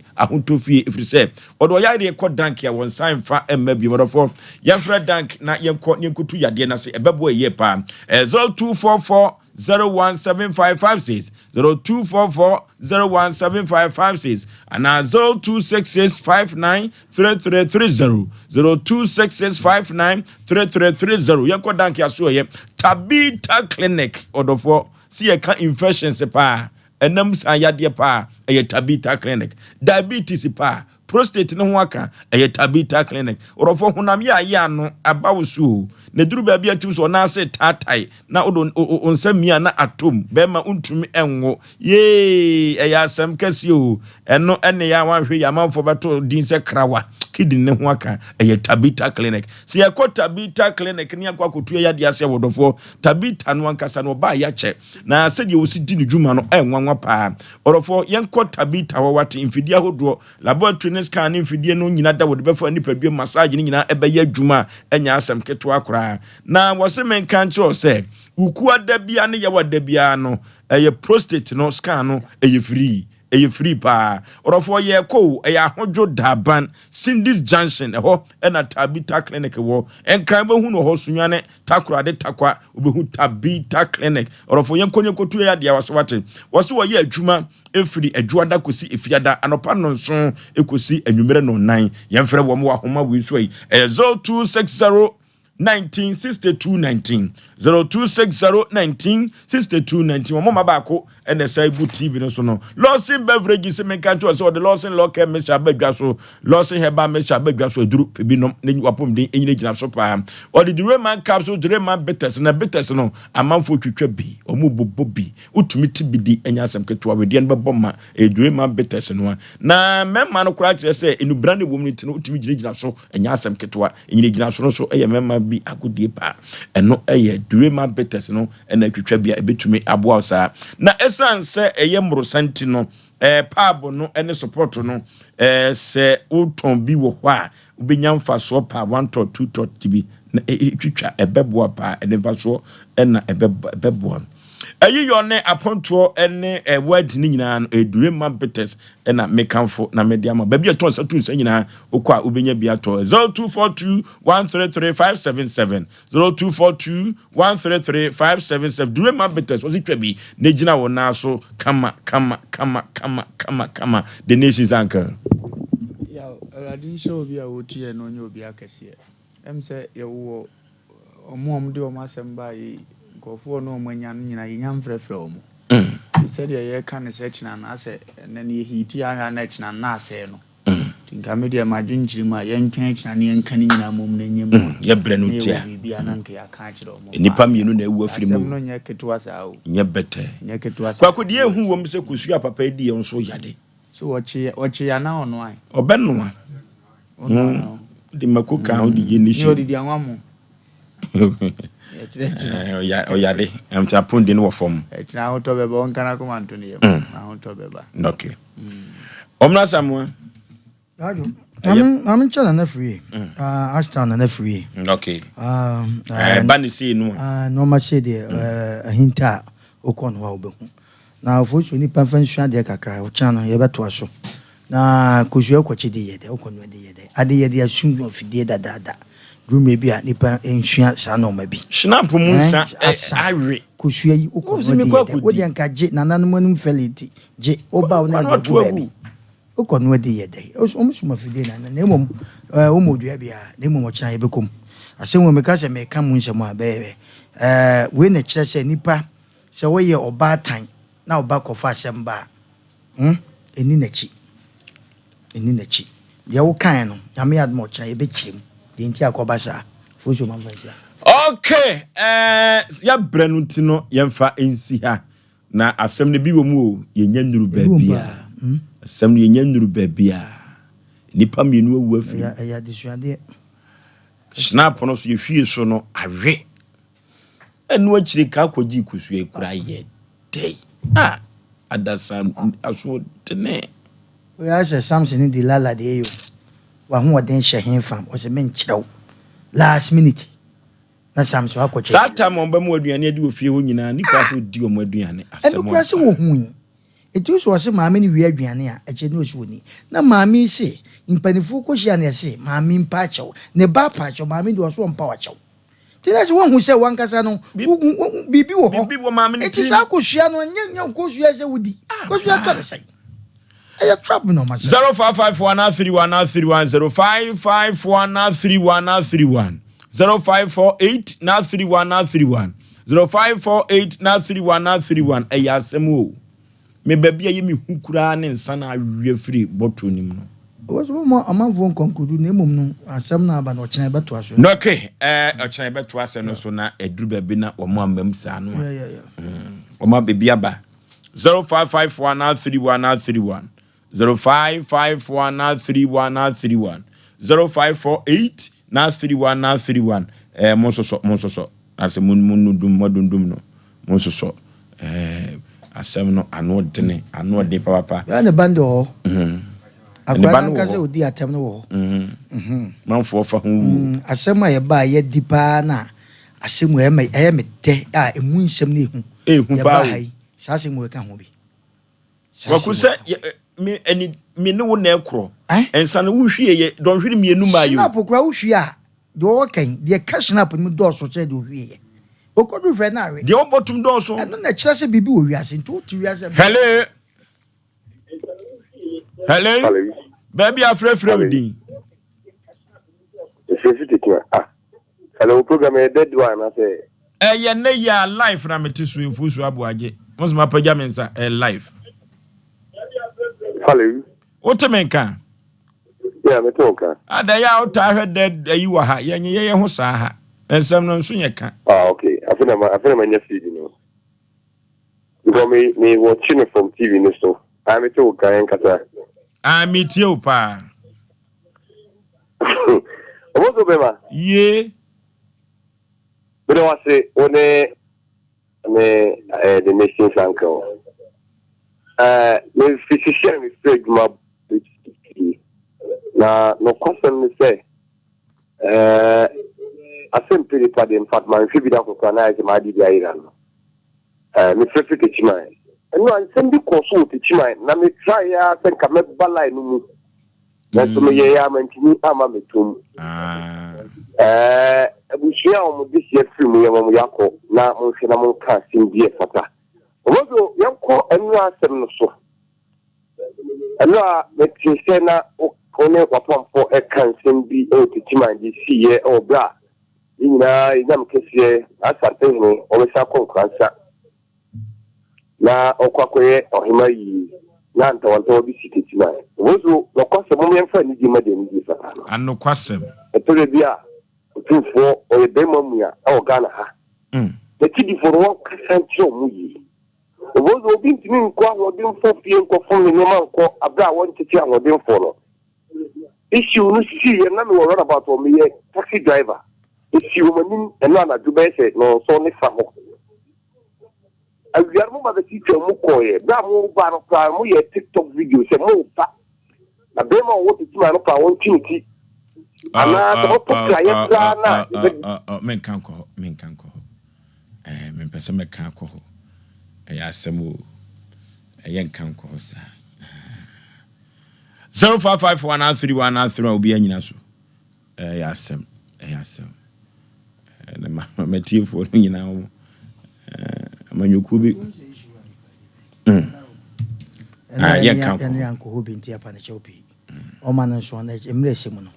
ifrise wo de wo yade ko dank ya won san fa emma bi modofo yefra dank na yenkotu yade na se ebebo ye pa 0244 017556 0244-017556 and 0266593330 0266593330 yanko dank ya so ye Tabita Clinic odofo si ye kan infections pa enam san yade pa ye Tabita Clinic diabetes pa prostate no ho aka Tabita Clinic orofo honam ya no abawusu ne duru ba bia tim so na se tatai na onsamia na atom bema untumi enwo ye asem kase o eno ene ya wanhwe ya manfo beto din se krawa kidin ne ho aka Tabita Clinic se yakọ Tabita Clinic ne yakọ akotu ya de ase wodofo Tabita no ankasa no ba ya che na se je osi di ne dwuma no enwanwa pa orofo yenkọ Tabita wo wate infidi ahodo laboratory scan infidie no nyina da wode befa nipadua massage ni nyina ebeye adwuma enya asem keto akora na wose menkan cho se uku adabia ne ye wadabia no prostate no scan no free pa orofo ye ko ahodwo daban Sindis Junction ho na Tabita Clinic wo enkan behu no ho sunwane takora de takwa obehu Tabita Clinic orofo yenkonye kotu ya dia waswate wose wo ye adwuma efiri adwada kosi efiada anopa no nso ekosi anwumere no 9 yemfere wo mo ahoma wi so yi 0260 196219 0260196219 mama bako NSI Good TV no so no Lawson beverage se men kan to so the Lawson local Mr. Abagye so Lawson herbal Mr. Abagye so duru pebinom ne wapom den enyina gina so pa or the Rayman capsule the Rayman bitters na bitters no amanfo twetwa bi omo bobo bi utumi tibidi enya asem keto awede no beboma Rayman bitters no na memma no kura kire se enu brand womniti no utumi gina so enya asem keto enyina gina so no so memma bi agodie pa eno Rayman bitters no ena twetwa bia ebetumi aboa osa na esan se mrosanti no pabo no ene support no se uton bi wo hɔ a ubenya mfa so pa 1 to 2 to tibi na twitwa ebeboa pa ene mfa so na ebeboa ayi yone aponto ene word ni nyina no edure mampetes na mekanfo na mediama ba bi aton satu nsa nyina okwa ubenya bi ato 0242133577 0242133577 dure mampetes osi twa bi na gina wo na so kama the nation's anchor ya radin show bi a wotie no nyo bi akese em se ye wo omom de omasem ba yi kofo no omanya nyina yenya mfrefre omo said ye kan research na na se na ne hiti anga na china na ase no tinka media madwinchiri ma ye ntwen china ne nkan nyina mom na nyem ye bre no tia bibia na nka ya kan kire omo nipa mienu na ewu afiri mu no nya ketwa sa o nya bete nya ketwa sa kwa kodi ehu wom se kosu papa edi ye nso yade so wachi ya na ono ai obenwa ono di makoka ho di ye ni shi odi di anwa mo oyade am chapundi no form na hoto beba on kana ko antoni ye na hoto beba okay omna samwa ajo I'm chala na free ashtown na free okay bani see no no ma say there hinta okon wa obehu na ofosu ni panfansua de kakra o chana ye beto aso na kosu akwachi de ye de okon no de ye de ade ye de asum ofidie dada rume bi a nipa ensua sa no ma bi snap mu nsa awe kosu yi okon no de wo de nka je nananom anum feliti je oba na go bi okon no de ye de omusuma fidie na emom omodua bi a na emom ochana ye bekom asem wo meka se meka mu nsem a bebe we na kire se nipa se wo ye oba tan na oba kofa asem ba eni nachi ya wo kan no ya me admo ochana ye be chirem de nti akoba sa fojo manfasia okay ya brenu ti no yemfa ensi ha na asem ne bi wo mu o ye nya nuru babia asem ne ye nya nuru babia nipa mienu awu afiri ya disuade snap no so ye hwie so no awe enu akire ka kwaji kusu ekura ye dey adasa aso tene o ya se Samson di lala de yo wa ho den hye fam o se men kirew last minute na Samson akwache sata mo ba mu aduane ade ofie ho nyina ni kwa so di o mo aduane asem mo kwase wo hu etu so se maame ni wi aduane a eche ni osu ni na maame se impanifu ko hia na se maame mpa chew ne ba pa chew maame di oso mpa wa chew tira se wo hu se wankasa no bibi wo maame ni eti sa ko hia no nya ko hia se wudi ko hia to de sai aya trap no ma 055131055131 0548 0548 aya asemu me babia yemi hukura ne nsa na awie free bottle nim no was mo amanfo konkudu na emom no asem na aba no chena beto aso no okay chena beto aso no so na eduru babi na omo amam sa no omo babi aba 055131 055131 0548 31 monsoso ase munudum modundum no monsoso asem no ano de papa ya ne bande ho akwa nka se odi atem no ho manfo fa ho asem a ye ba ye dipa na asem e me te a emu nsem na ehu ba sa asem we ka ho bi wakusa me ne wo na ekro ensa no wo hwie ye don hwiri mienu ma yo snap kura wo hwie a do kan de ka snap mu do so che do hwie ye okodu fre na re de obotum do so eno na kire se bibi wo wiase nto ti wiase hello baby afrefre wudi hello program e dead one I say ye na ya live na metisu enfusu Aboagye mo ma paja mensa live hello what menka yeah me talka ada ya uta hwe dead ayi wa ha ye ho sa ha ensam no nso ye ka okay afina my feed no because me watching from TV no so I me talka en kata meet you pa omo bema ye but I say one the nation's uncle me physician is saying my na no question me say Asem Mpe Nipa de in fact man fi bi da ko kana e ma di bia ira no me frefi te chima no ansem bi ko so te chima na me try ya se ka me balai no mu na so me ye ya man tini ama me tum abushia o mo di se fi mu ya mo yakọ na mo se na mo ka sim bi e fata ozo yanko enu asem no so enu a me ti se na one wapamfo e kan sim bi o te chima di si ye o bra ina idam kese asante no o be sa konkansa na okwakoye ohima yi na ntawanto bi sititi na wozo lokose mo yemfa ni di made ni di fata anno kwasem etore bia otufo o be mamua o gana ha the kidi for one kasancho mu yi wozo bi ntimi nko awodin fo fie nko fo ni ma nko abra won titi awodin fo no issue no see na me worry about o me taxi driver issue manin eno na dubese no so ni fa ho awiar mo ma be teacher mu koye bra mo ba no pra mo ye TikTok video se mo fa na be ma wo titi ma no pa won tinti ana to to try bra na men kan ko men pese me kan ko ya asem yen kan ko sa 05519319 obi anyina so ya asem na ma tifo nyina wo amanyuku bi yen kan ko hobi ntia pa na chopi o man nso na emre semu no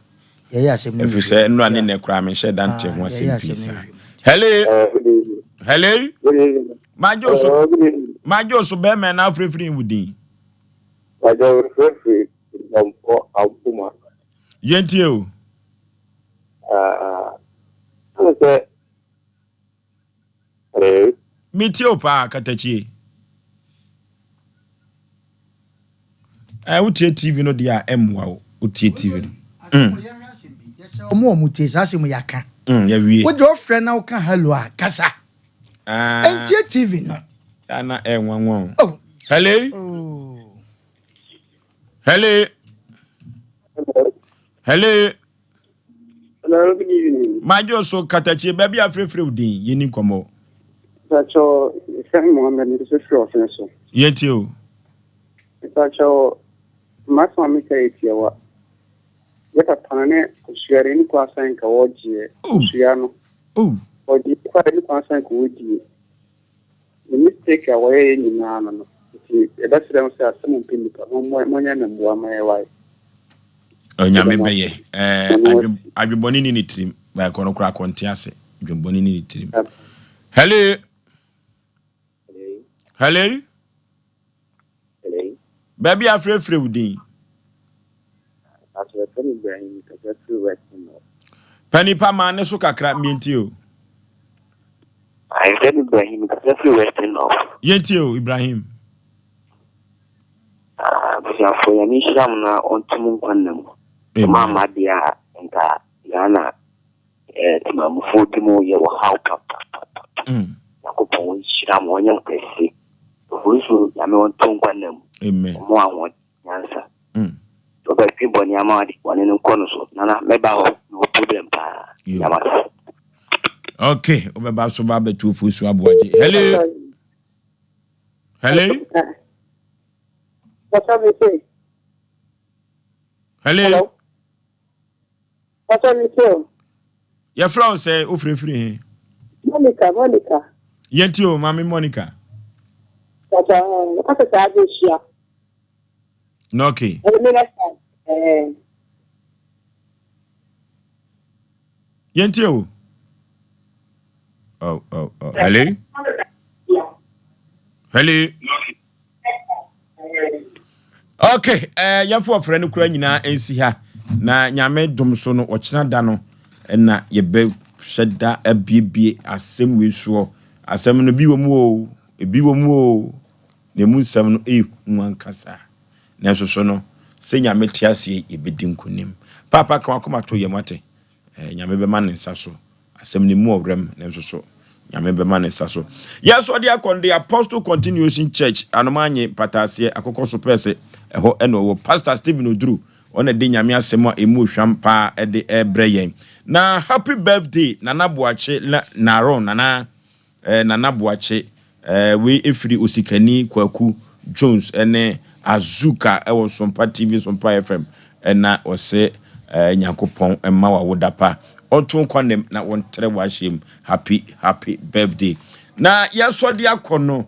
ye ya asem no efise enu ane ne kura me hye dante ho asem pisa hello majoso be me na afrefri wudin majo frefri ko akuma yentie o mitio pa katachie utie TV no dia emwa o utie TV no omo mutie asem yaka ya wie wo do frɛ na wo ka hello a kasa entie TV no ana enwanwa hello good evening. Majo so katachi baby afrefre udin yeni komo. Tacho Sam Mohammed ni so sure so. Yenti o. Tacho maswa mi kai tiwa. Yata panane kushare ni kwa san ka woje. Kushano. Oji kwa ni kwa san ko wodi. The mistake away ni na no. That's them say Asem Mpe Nipa mo nya na mboa mai wai. Onyame beye adweboni ni nitrim ba kono kra konte ase adweboni ni nitrim hello baby afrefre udin aswe Penny Ibrahim ka through Western Penny pa ma ne so kakra mienti o I said Ibrahim ka through Western yenti o Ibrahim bisa for ni sham na ontum kwanam mama dia nka yana timamu fotimo ye wa haupa nakopon sham wonya kwesi Oforisuo ya me ontum kwanam amen mo awon yansa to ba fi boni amadi woni nkono so nana meba ho no problem pa yamata okay obeba so ba betu Oforisuo Aboagye hello What's up, you say? Hello. What's up, you say? Your friend say, free. Monica. Yenti o, Mami Monica. What's up, you No, okay. Yenti o. Oh. Hello? Hello? Okay, yafo friend kura nyina ensi ha na nyame dom so no ochina da no na ye be sheda abiebie asem wesuo asem no bi wo mu o ne mu nsem no nwankasa na so no se nyame tiase ye bedi nkonim papa kan akoma to ye mate nyame be ma ne nsa so asem ne mu owrem na so nyame be man so yes odi akon the Apostle Continuation Church anomanye patase akoko so pese eho eno Pastor Stephen Oduru ona de nyame asemo emu hwampa de ebreyen na happy birthday Nana Boakye Naron Nana Boakye we efiri osikani kwaku Jones ene Azuka ewo Sompa TV Sompa FM ena ose Nyankopon emma wa wodapa onto kwanem na wontre wahiem happy birthday na yesodi akono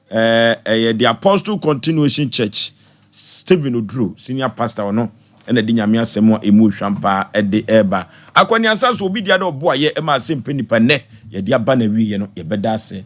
the Apostle Continuation Church Stephen Oduru senior pastor no ena di nyame asemo emu hwampa de eba akoni asaso obi dia de obo aye ema Asem Mpe Nipa ne ye dia ba na wiye no ye beda ase